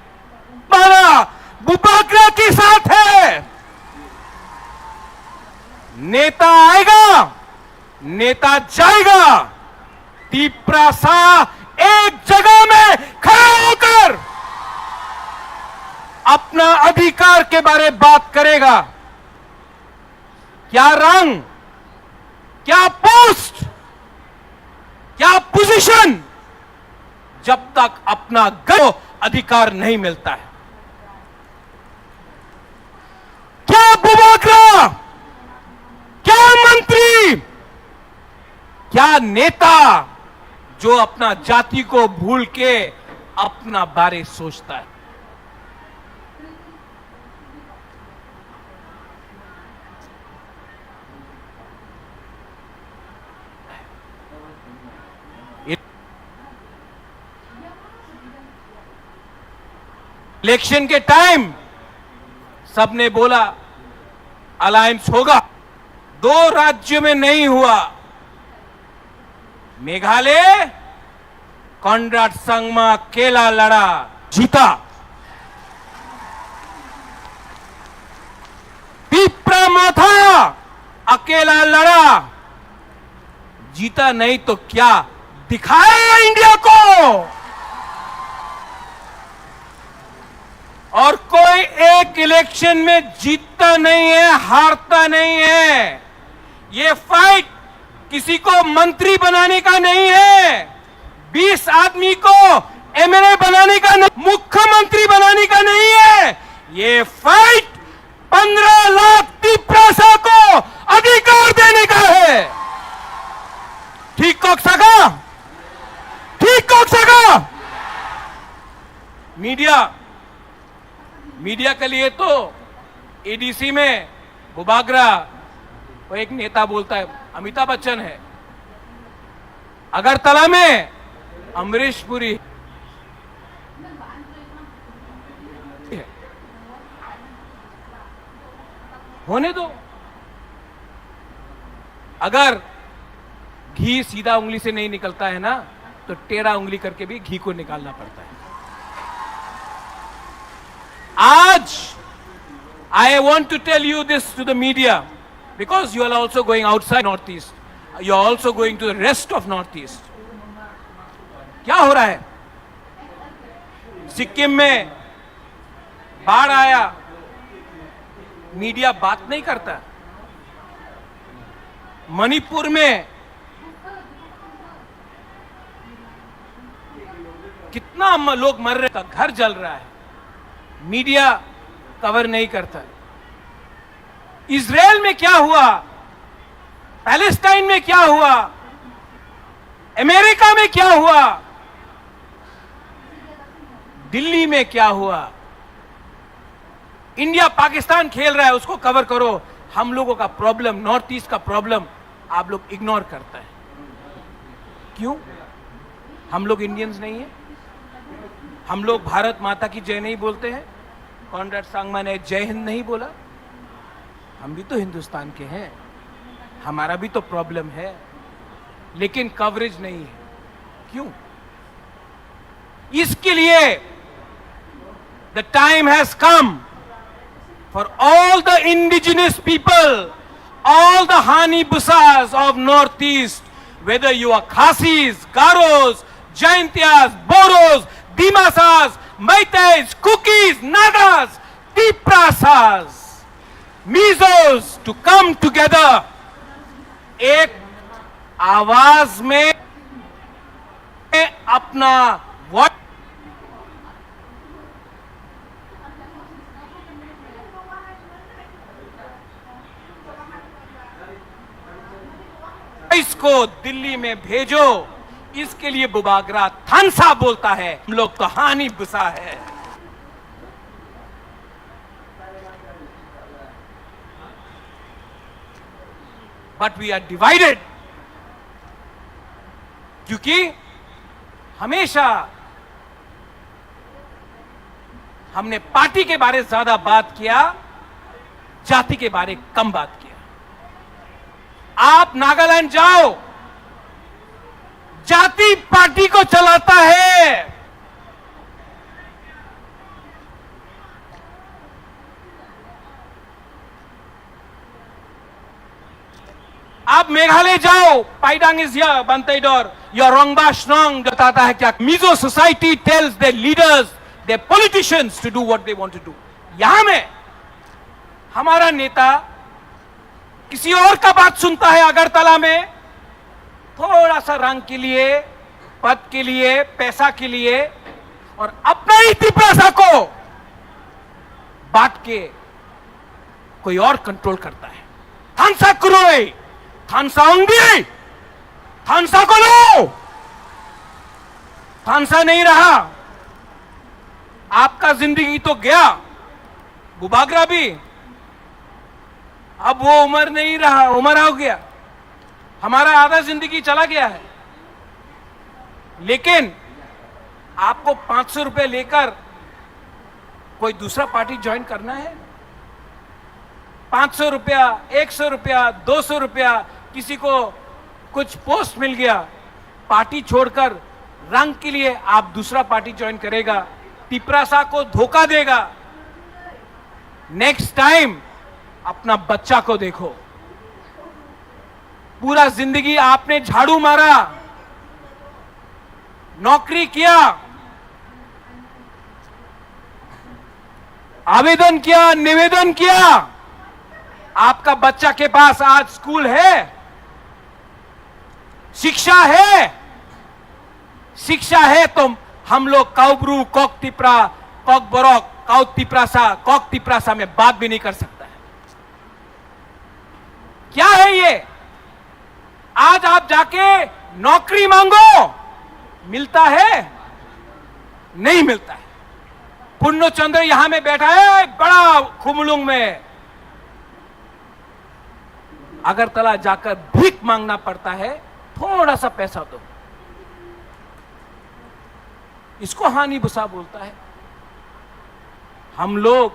बुबागरा के साथ है। नेता आएगा, नेता जाएगा, तिप्रासा एक जगह में खड़ा होकर अपना अधिकार के बारे में बात करेगा। क्या रंग, क्या पोस्ट, क्या पोजीशन, जब तक अपना गौ अधिकार नहीं मिलता है। क्या बुबागरा, क्या मंत्री, क्या नेता जो अपना जाति को भूल के अपना बारे सोचता है? इलेक्शन के टाइम सबने बोला अलायंस होगा, 2 राज्यों में नहीं हुआ। मेघालय कॉनराड सांगमा अकेला लड़ा, जीता। तिप्रा माथा अकेला लड़ा, जीता नहीं तो क्या दिखाया इंडिया को। और कोई एक इलेक्शन में जीतता नहीं है, हारता नहीं है। ये फाइट किसी को मंत्री बनाने का नहीं है, 20 आदमी को एमएलए बनाने का नहीं, मुख्यमंत्री बनाने का नहीं है। ये फाइट 15 लाख तिप्रासा को अधिकार देने का है। ठीक कह सका? ठीक कह सका? मीडिया के लिए तो एडीसी में बुबागरा, वो एक नेता बोलता है अमिताभ बच्चन है, अगरतला में अमरीश पुरी है। होने दो। अगर घी सीधा उंगली से नहीं निकलता है ना, तो टेढ़ा उंगली करके भी घी को निकालना पड़ता है। आज I want to tell you this to the media, because you are also going outside Northeast. You are also going to the rest of Northeast. क्या हो रहा है? सिक्किम में बाढ़ आया, मीडिया बात नहीं करता। मणिपुर में कितना लोग मर रहे, घर जल रहा है, मीडिया कवर नहीं करता। इजराइल में क्या हुआ, पैलेस्टाइन में क्या हुआ, अमेरिका में क्या हुआ, दिल्ली में क्या हुआ, इंडिया पाकिस्तान खेल रहा है, उसको कवर करो। हम लोगों का प्रॉब्लम, नॉर्थ ईस्ट का प्रॉब्लम आप लोग इग्नोर करता है। क्यों? हम लोग इंडियंस नहीं है? हम लोग भारत माता की जय नहीं बोलते हैं? कॉनराड सांगमा ने जय हिंद नहीं बोला? हम भी तो हिंदुस्तान के हैं, हमारा भी तो प्रॉब्लम है, लेकिन कवरेज नहीं है। क्यों? इसके लिए the time has come for all the indigenous people, all the Hanibusas of Northeast, whether you are Khasis, Garos, Jaintias, Boros, Dimasas, Maitais, Kukis, Nagas, Tiprasas, Mizos, to come together, एक आवाज में अपना इसको दिल्ली में भेजो। इसके लिए बुबागरा थानसा बोलता है, हम लोग तो हानि बुसा है। बट वी आर डिवाइडेड, क्योंकि हमेशा हमने पार्टी के बारे में ज्यादा बात किया, जाति के बारे में कम बात किया। आप नागालैंड जाओ, जाति पार्टी को चलाता है। आप मेघालय जाओ, पाइडांग इज हियर, बंतईडोर, योर रोंगबा श्नोंग बताता है क्या Mizo society tells their leaders, their politicians to do what they want to do. यहां में हमारा नेता किसी और का बात सुनता है अगरतला में, थोड़ा सा रंग के लिए, पद के लिए, पैसा के लिए, और अपना ही तिप्रासा को बात के कोई और कंट्रोल करता है। थानसा कुरोई, थानसा ओंगी, थानसा को लो। थानसा नहीं रहा, आपका जिंदगी तो गया, बुबागरा भी, अब वो उम्र नहीं रहा, उम्र हो गया, हमारा आधा जिंदगी चला गया है। लेकिन आपको 500 रुपए लेकर कोई दूसरा पार्टी ज्वाइन करना है? 500 रुपया, 100 रुपया, 200 रुपया, किसी को कुछ पोस्ट मिल गया, पार्टी छोड़कर रंग के लिए आप दूसरा पार्टी ज्वाइन करेगा, तिप्रासा को धोखा देगा। नेक्स्ट टाइम अपना बच्चा को देखो। पूरा जिंदगी आपने झाड़ू मारा, नौकरी किया, आवेदन किया, निवेदन किया, आपका बच्चा के पास आज स्कूल है, शिक्षा है, शिक्षा है, तो हम लोग काउब्रू, कॉकतिप्रा, कॉकबरॉक, कॉकतिप्रासा में बात भी नहीं कर सकता है। क्या है ये? आज आप जाके नौकरी मांगो, मिलता है? नहीं मिलता है। पुन्नो चंद्र यहां में बैठा है बड़ा खुमलुंग में, अगरतला जाकर भीख मांगना पड़ता है, थोड़ा सा पैसा दो। इसको हानि भुसा बोलता है। हम लोग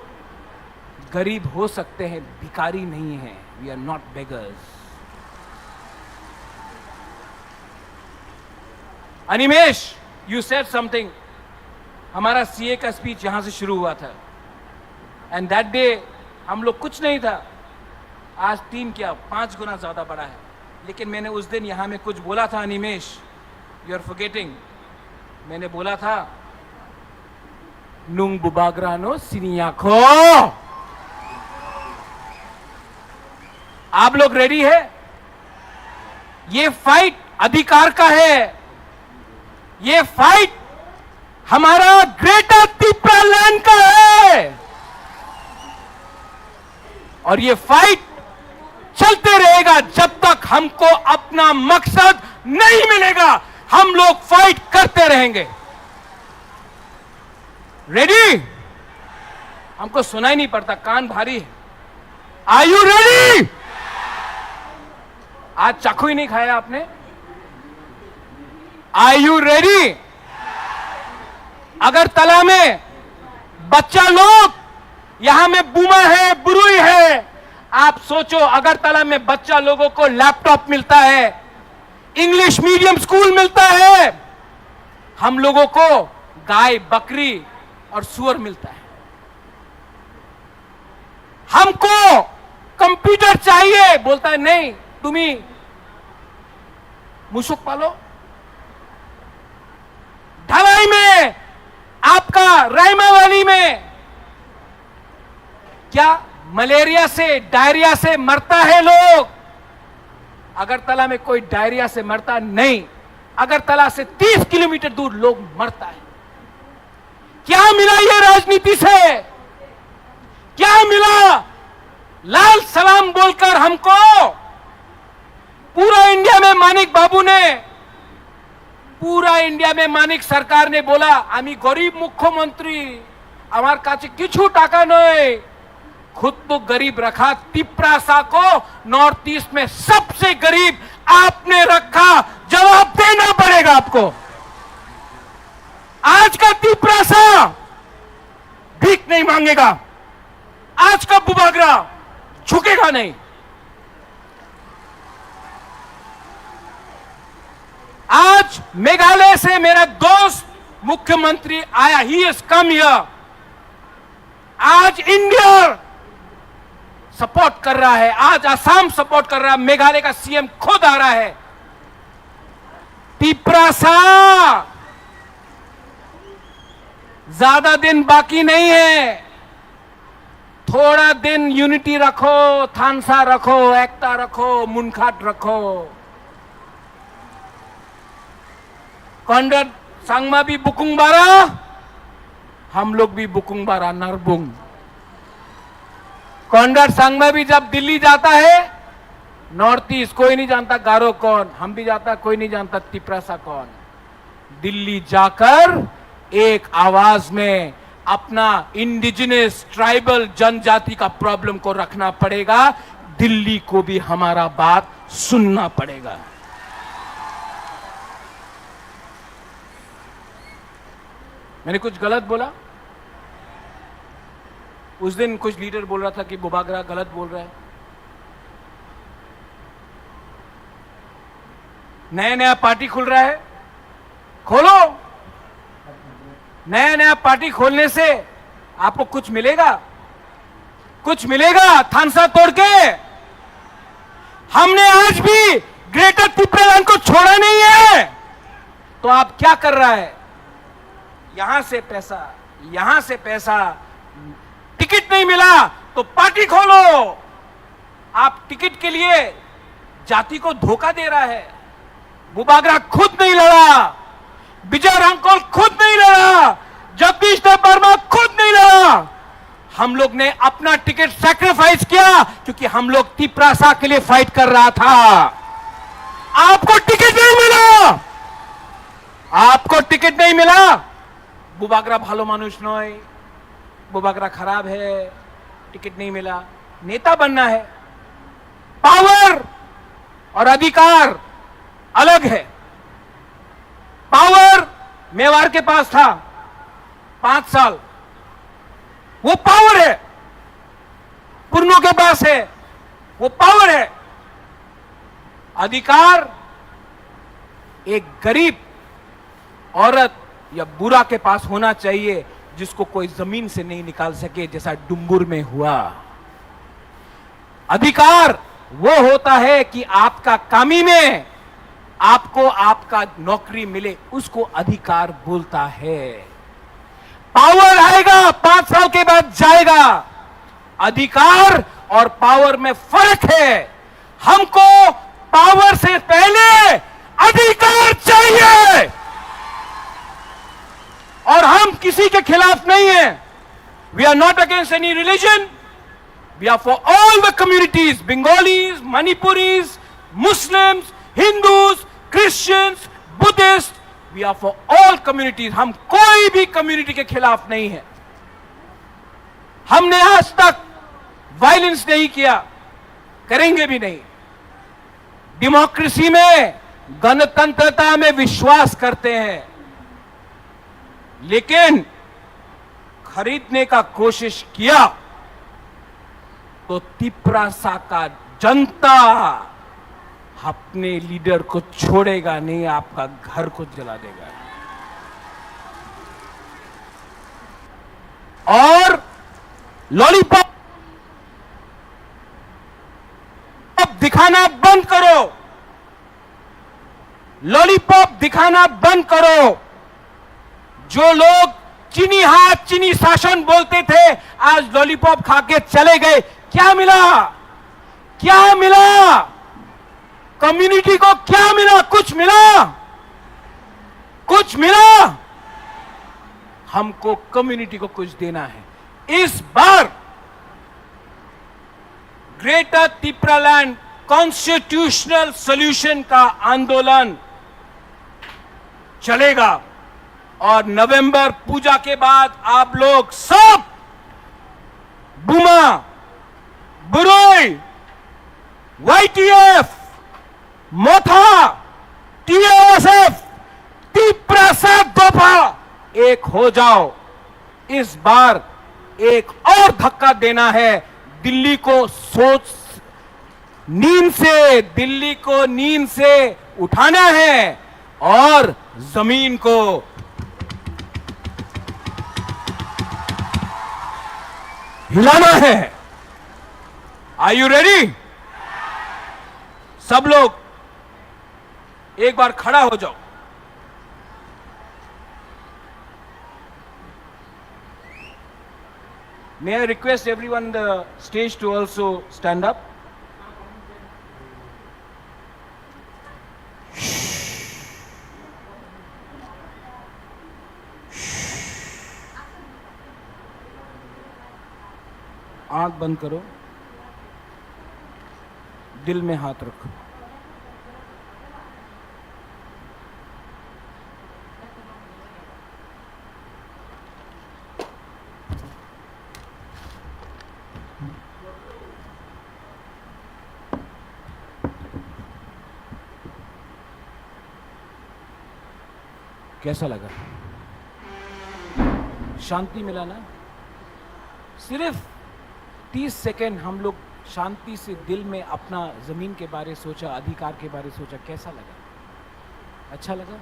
गरीब हो सकते हैं, भिखारी नहीं है। We are not beggars. Animesh, you said something. हमारा सीए का स्पीच यहां से शुरू हुआ था, एंड दैट डे हम लोग कुछ नहीं था, आज 3 क्या 5 गुना ज्यादा बड़ा है। लेकिन मैंने उस दिन यहां में कुछ बोला था, अनिमेश, यू आर फॉरगेटिंग। मैंने बोला था नुंग बुबाग्रानो सिनियाखो। आप लोग रेडी है? ये फाइट अधिकार का है, ये फाइट हमारा ग्रेटर तिप्रा लैंड का है, और ये फाइट चलते रहेगा जब तक हमको अपना मकसद नहीं मिलेगा। हम लोग फाइट करते रहेंगे। रेडी? हमको सुनाई नहीं पड़ता, कान भारी है। Are you ready? आज चाकू ही नहीं खाया आपने? Are you ready? अगरतला में बच्चा लोग, यहां में बुमा है, बुरुई है। आप सोचो, अगरतला में बच्चा लोगों को लैपटॉप मिलता है, इंग्लिश मीडियम स्कूल मिलता है, हम लोगों को गाय, बकरी और सुअर मिलता है। हमको कंप्यूटर चाहिए, बोलता है नहीं, तुम्ही मुशुक पालो। ढलाई में, आपका रायमावाली में क्या मलेरिया से, डायरिया से मरता है लोग? अगरतला में कोई डायरिया से मरता नहीं। अगरतला से 30 किलोमीटर दूर लोग मरता है। क्या मिला ये राजनीति से? क्या मिला लाल सलाम बोलकर हमको? पूरा इंडिया में मानिक बाबू ने, पूरा इंडिया में मानिक सरकार ने बोला, आमी गरीब मुख्यमंत्री, आमार काছে কিছু টাকা নয়। खुद तो गरीब रखा, तिप्रासा को नॉर्थ ईस्ट में सबसे गरीब आपने रखा। जवाब देना पड़ेगा आपको। आज का तिप्रासा भीख नहीं मांगेगा, आज का बुबागरा झुकेगा नहीं। आज मेघालय से मेरा दोस्त मुख्यमंत्री आया, ही इज कम हियर। आज इंडिया सपोर्ट कर रहा है, आज असम सपोर्ट कर रहा है, मेघालय का सीएम खुद आ रहा है। तिप्रासा ज्यादा दिन बाकी नहीं है। थोड़ा दिन यूनिटी रखो, थानसा रखो, एकता रखो, मुनखाट रखो। कॉन्डर सांगमा भी बुकुंग बारा, हम लोग भी बुकुंग बारा नरबुंग। कॉन्डर सांगमा भी जब दिल्ली जाता है, नॉर्थ ईस्ट कोई नहीं जानता गारो कौन, हम भी जाता, कोई नहीं जानता तिप्रासा कौन। दिल्ली जाकर एक आवाज में अपना इंडिजिनस ट्राइबल जनजाति का प्रॉब्लम को रखना पड़ेगा। दिल्ली को भी हमारा बात सुनना पड़ेगा। मैंने कुछ गलत बोला? उस दिन कुछ लीडर बोल रहा था कि बुबागरा गलत बोल रहा है। नया नया पार्टी खुल रहा है, खोलो। नया नया पार्टी खोलने से आपको कुछ मिलेगा? कुछ मिलेगा थानसा तोड़ के? हमने आज भी ग्रेटर तिप्रा लैंड को छोड़ा नहीं है। तो आप क्या कर रहा है, यहां से पैसा, यहां से पैसा, टिकट नहीं मिला तो पार्टी खोलो। आप टिकट के लिए जाति को धोखा दे रहा है। बुबागरा खुद नहीं लड़ा, विजय रामकोल खुद नहीं लड़ा, जगदीश देव वर्मा खुद नहीं लड़ा। हम लोग ने अपना टिकट सैक्रिफाइस किया क्योंकि हम लोग तिपरासा के लिए फाइट कर रहा था। आपको टिकट नहीं मिला, आपको टिकट नहीं मिला। बुबागरा भालो मानुष नय, बुबागरा खराब है, टिकट नहीं मिला। नेता बनना है, पावर और अधिकार अलग है। पावर मेवाड़ के पास था 5 साल, वो पावर है। पुरनों के पास है, वो पावर है। अधिकार एक गरीब औरत या बुरा के पास होना चाहिए जिसको कोई जमीन से नहीं निकाल सके, जैसा डुम्बुर में हुआ। अधिकार वो होता है कि आपका कामी में आपको आपका नौकरी मिले, उसको अधिकार बोलता है। पावर आएगा 5 साल के बाद जाएगा। अधिकार और पावर में फर्क है। हमको पावर से पहले अधिकार चाहिए और हम किसी के खिलाफ नहीं है। We are not against any religion, we are for all the communities, Bengalis, Manipuris, Muslims, Hindus, Christians, Buddhist, we are for all communities. हम कोई भी कम्युनिटी के खिलाफ नहीं है। हमने आज तक वायलेंस नहीं किया, करेंगे भी नहीं। डेमोक्रेसी में, गणतंत्रता में विश्वास करते हैं, लेकिन खरीदने का कोशिश किया तो तिपरासा का जनता अपने लीडर को छोड़ेगा नहीं, आपका घर को जला देगा। और लॉलीपॉप दिखाना बंद करो, लॉलीपॉप दिखाना बंद करो। जो लोग चीनी हाथ, चीनी शासन बोलते थे, आज लॉलीपॉप खा के चले गए। क्या मिला? क्या मिला? कम्युनिटी को क्या मिला? कुछ मिला? कुछ मिला? हमको कम्युनिटी को कुछ देना है। इस बार ग्रेटर तिपरालैंड कॉन्स्टिट्यूशनल सॉल्यूशन का आंदोलन चलेगा और नवंबर पूजा के बाद आप लोग सब बुमा, बुरोई, YTF, मोथा, TASF, तिपरासा दोपा एक हो जाओ। इस बार एक और धक्का देना है। दिल्ली को दिल्ली को नींद से उठाना है और जमीन को हिलाना है। Are you ready? सब लोग एक बार खड़ा हो जाओ। May I request everyone on the stage to also stand up? आंख बंद करो, दिल में हाथ रखो। कैसा लगा? शांति मिला ना? सिर्फ 30 सेकेंड हम लोग शांति से दिल में अपना जमीन के बारे सोचा, अधिकार के बारे सोचा। कैसा लगा? अच्छा लगा?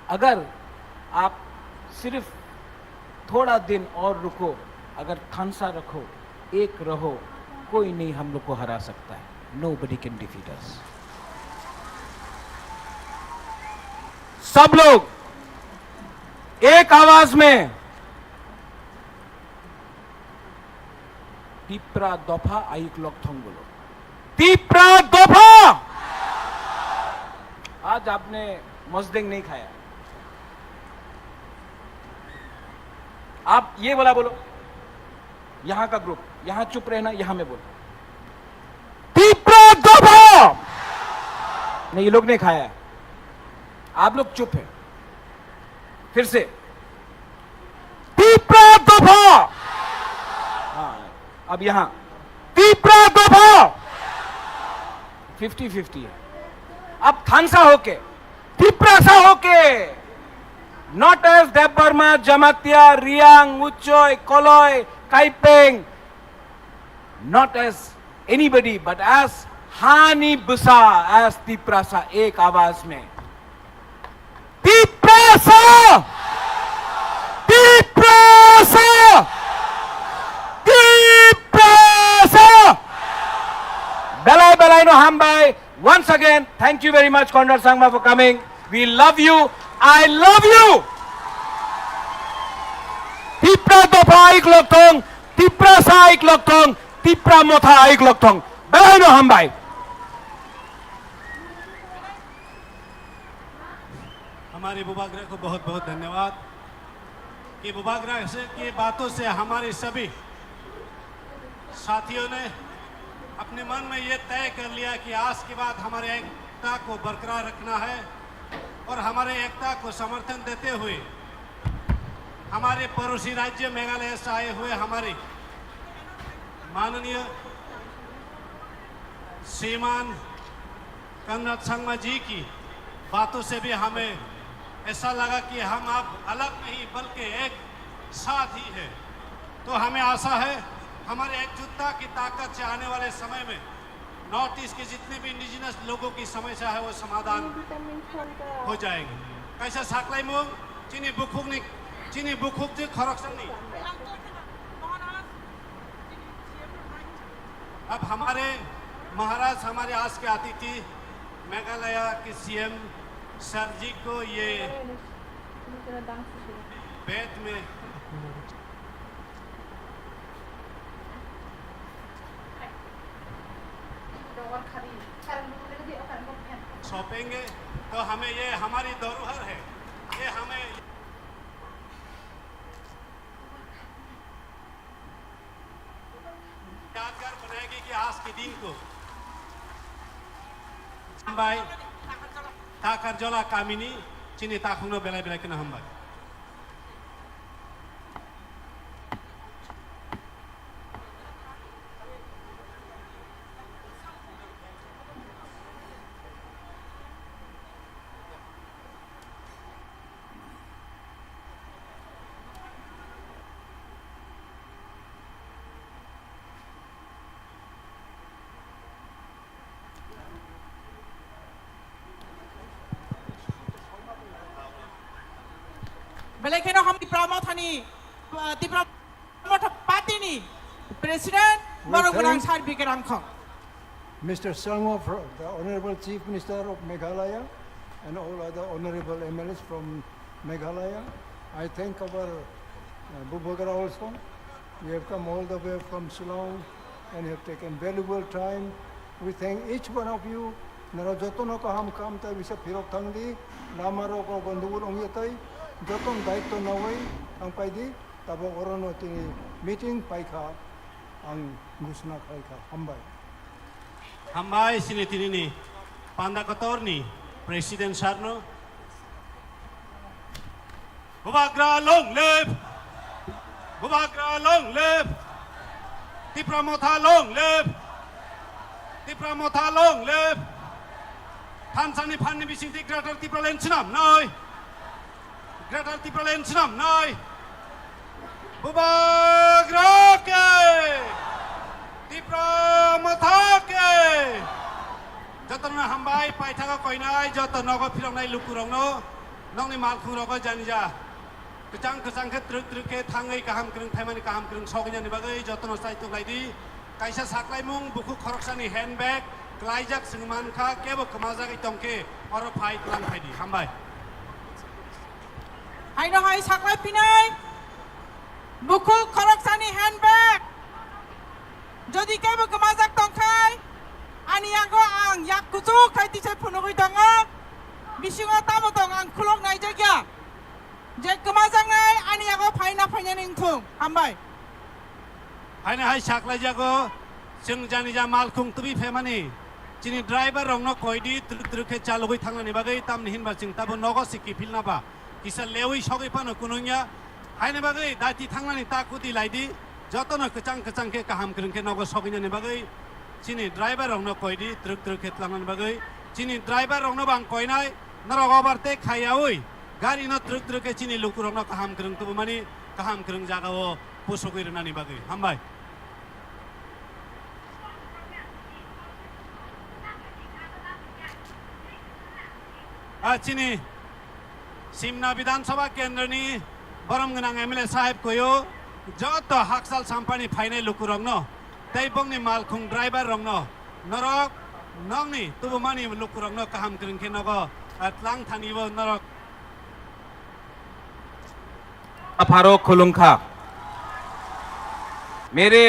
अगर आप सिर्फ थोड़ा दिन और रुको, अगर थानसा रखो, एक रहो, कोई नहीं हम लोग को हरा सकता है। Nobody can defeat us. सब लोग एक आवाज में तीपरा दफा आइक लॉकथोंग बोलो। तीपरा दफा। आज आपने मजदेंग नहीं खाया, आप ये बोला बोलो। यहां का ग्रुप, यहां चुप रहना, यहां में बोलो तीपरा दफा। नहीं, ये लोग नहीं खाया है, आप लोग चुप है। फिर से तीपरा दफा। हाँ, अब यहां तीपरा दफा। 50-50 है। अब थानसा होके, तीपरासा होके, not as Debbarma, Jamatia, Reang, Uchoi, Kalai, Kaipeng, not as anybody but as हानी बुसा, एज तीपरासा, एक आवाज में तीपरासा, तीपरासा, तीपरासा। Belai belai no hambai. Once again, thank you very much, Conrad Sangma, for coming. We love you. I love you. Tipra dopa aik lokthong, tipra sa aik lokthong, tipra motha aik lokthong. Belai no hambai. हमारे बुबाग्रह को बहुत बहुत धन्यवाद कि बुबाग्रह से की बातों से हमारे सभी साथियों ने अपने मन में ये तय कर लिया कि आज के बाद हमारे एकता को बरकरार रखना है और हमारे एकता को समर्थन देते हुए हमारे पड़ोसी राज्य मेघालय से आए हुए हमारे माननीय श्रीमान कनराड संगमा जी की बातों से भी हमें ऐसा लगा कि हम अब अलग नहीं बल्कि एक साथ ही है। तो हमें आशा है हमारे एकजुटता की ताकत से आने वाले समय में नॉर्थ ईस्ट के जितने भी इंडिजिनस लोगों की समस्या है वो समाधान हो जाएगी। कैसा साकलाई मुंग चीनी बुखुक जी खरक्सन नहीं। अब हमारे महाराज, हमारे आज के अतिथि मेघालय के सीएम सर जी को ये बैत में सौंपेंगे। तो हमें ये हमारी धरोहर है, ये हमें यादगार बनाएगी कि आज के दिन को भाई ताकर जोला कामिनी चीनी ताकुनो बेला बेला के हम भाई Belekeno ham Tipramothani, Tipramoth Patini, President Barugulang Sar Bikerangkong. Mr. Sangma, the Honorable Chief Minister of Meghalaya, and all other honorable MLAs from Meghalaya. I thank our Bubagra also. We have come all the way from Shillong and you have taken valuable time. We thank each one of you. Narajotono ka ham kam ta bisa pirok thangdi, namaro ko bandubul ongyatai, jotong daitto nawai ang paidi, tabo orono tini meeting paika ang gusna kaika hambay. Hambay sinitinini panda kotorni President Sarno. Bubagra long live! Bubagra long live! Tipramotha long live! Tipramotha long live! Tansani Panni Bisinti Greater Tipralen Sinam Noi! Greater Tipralen Sinam Noi! Bubagra ke! Tipramotha ke! Jotana Hambay Paitaka Koinai, Jotanogo Pironai Lukurongno, Nongni Malkurogo Janja. Kecang ke truk-truk tangai kaham kering themani kaham kering sognya ni bagai jotono saitu laidi kaisa saklai mung buku khoroksani handbag klaijak singman kha kebo kemajak itongke oro phai tulang phaidi hambai हायनो हाय साकलाय फिनाय बुखु खरकसानि handbag जदि केबो गोमाजाक दंखाय आनि आगो आं याक कुचु खायतिसे फुनुगै दङ बिसिङाव तामो दं आं खुलंनाय जायगा जे गोमाजांनाय आनि आगो फायना फायनानै इंथुं हामबाय हायना हाय साकलाय जागो जों जानि जा मालखुं तुबि फेमानि चिनि ड्राइवर रंनो कोइदि त्रुके चालुगै थांनानै बागै तामनि हिनबा जों ताबो नगो सिकि फिलनाबा किसा लेवै सगै पानो कुनुया हायना बागै दाति थांनानै ताकुदि लाइदि जतन कचां कचां के काहाम करंके नगो सगिनानै बागै चिनि ड्राइवर रंनो कोइदि त्रुके थांनानै बागै चिनि ड्राइवर रंनो बां कोइनाय नरगो बारते खायावै गारि न त्रुके चिनि लुकु रंनो काहाम करं तुबो मानि काहाम करं जागाओ पोसोगै रनानि बागै हामबाय चिनी सिमना विधानसभा केन्द्रनि बरम गनां एमएलए साहेब कोयो जत हाकसाल साम्पानी फाइनाय लुकु रंनो तै बंगनि मालखुं ड्राइवर रंनो नरक नंनि तुबो मानि लुकु रंनो काहाम करंके नगो तलां थानिबो नरक फारूक खुलुंखा मेरे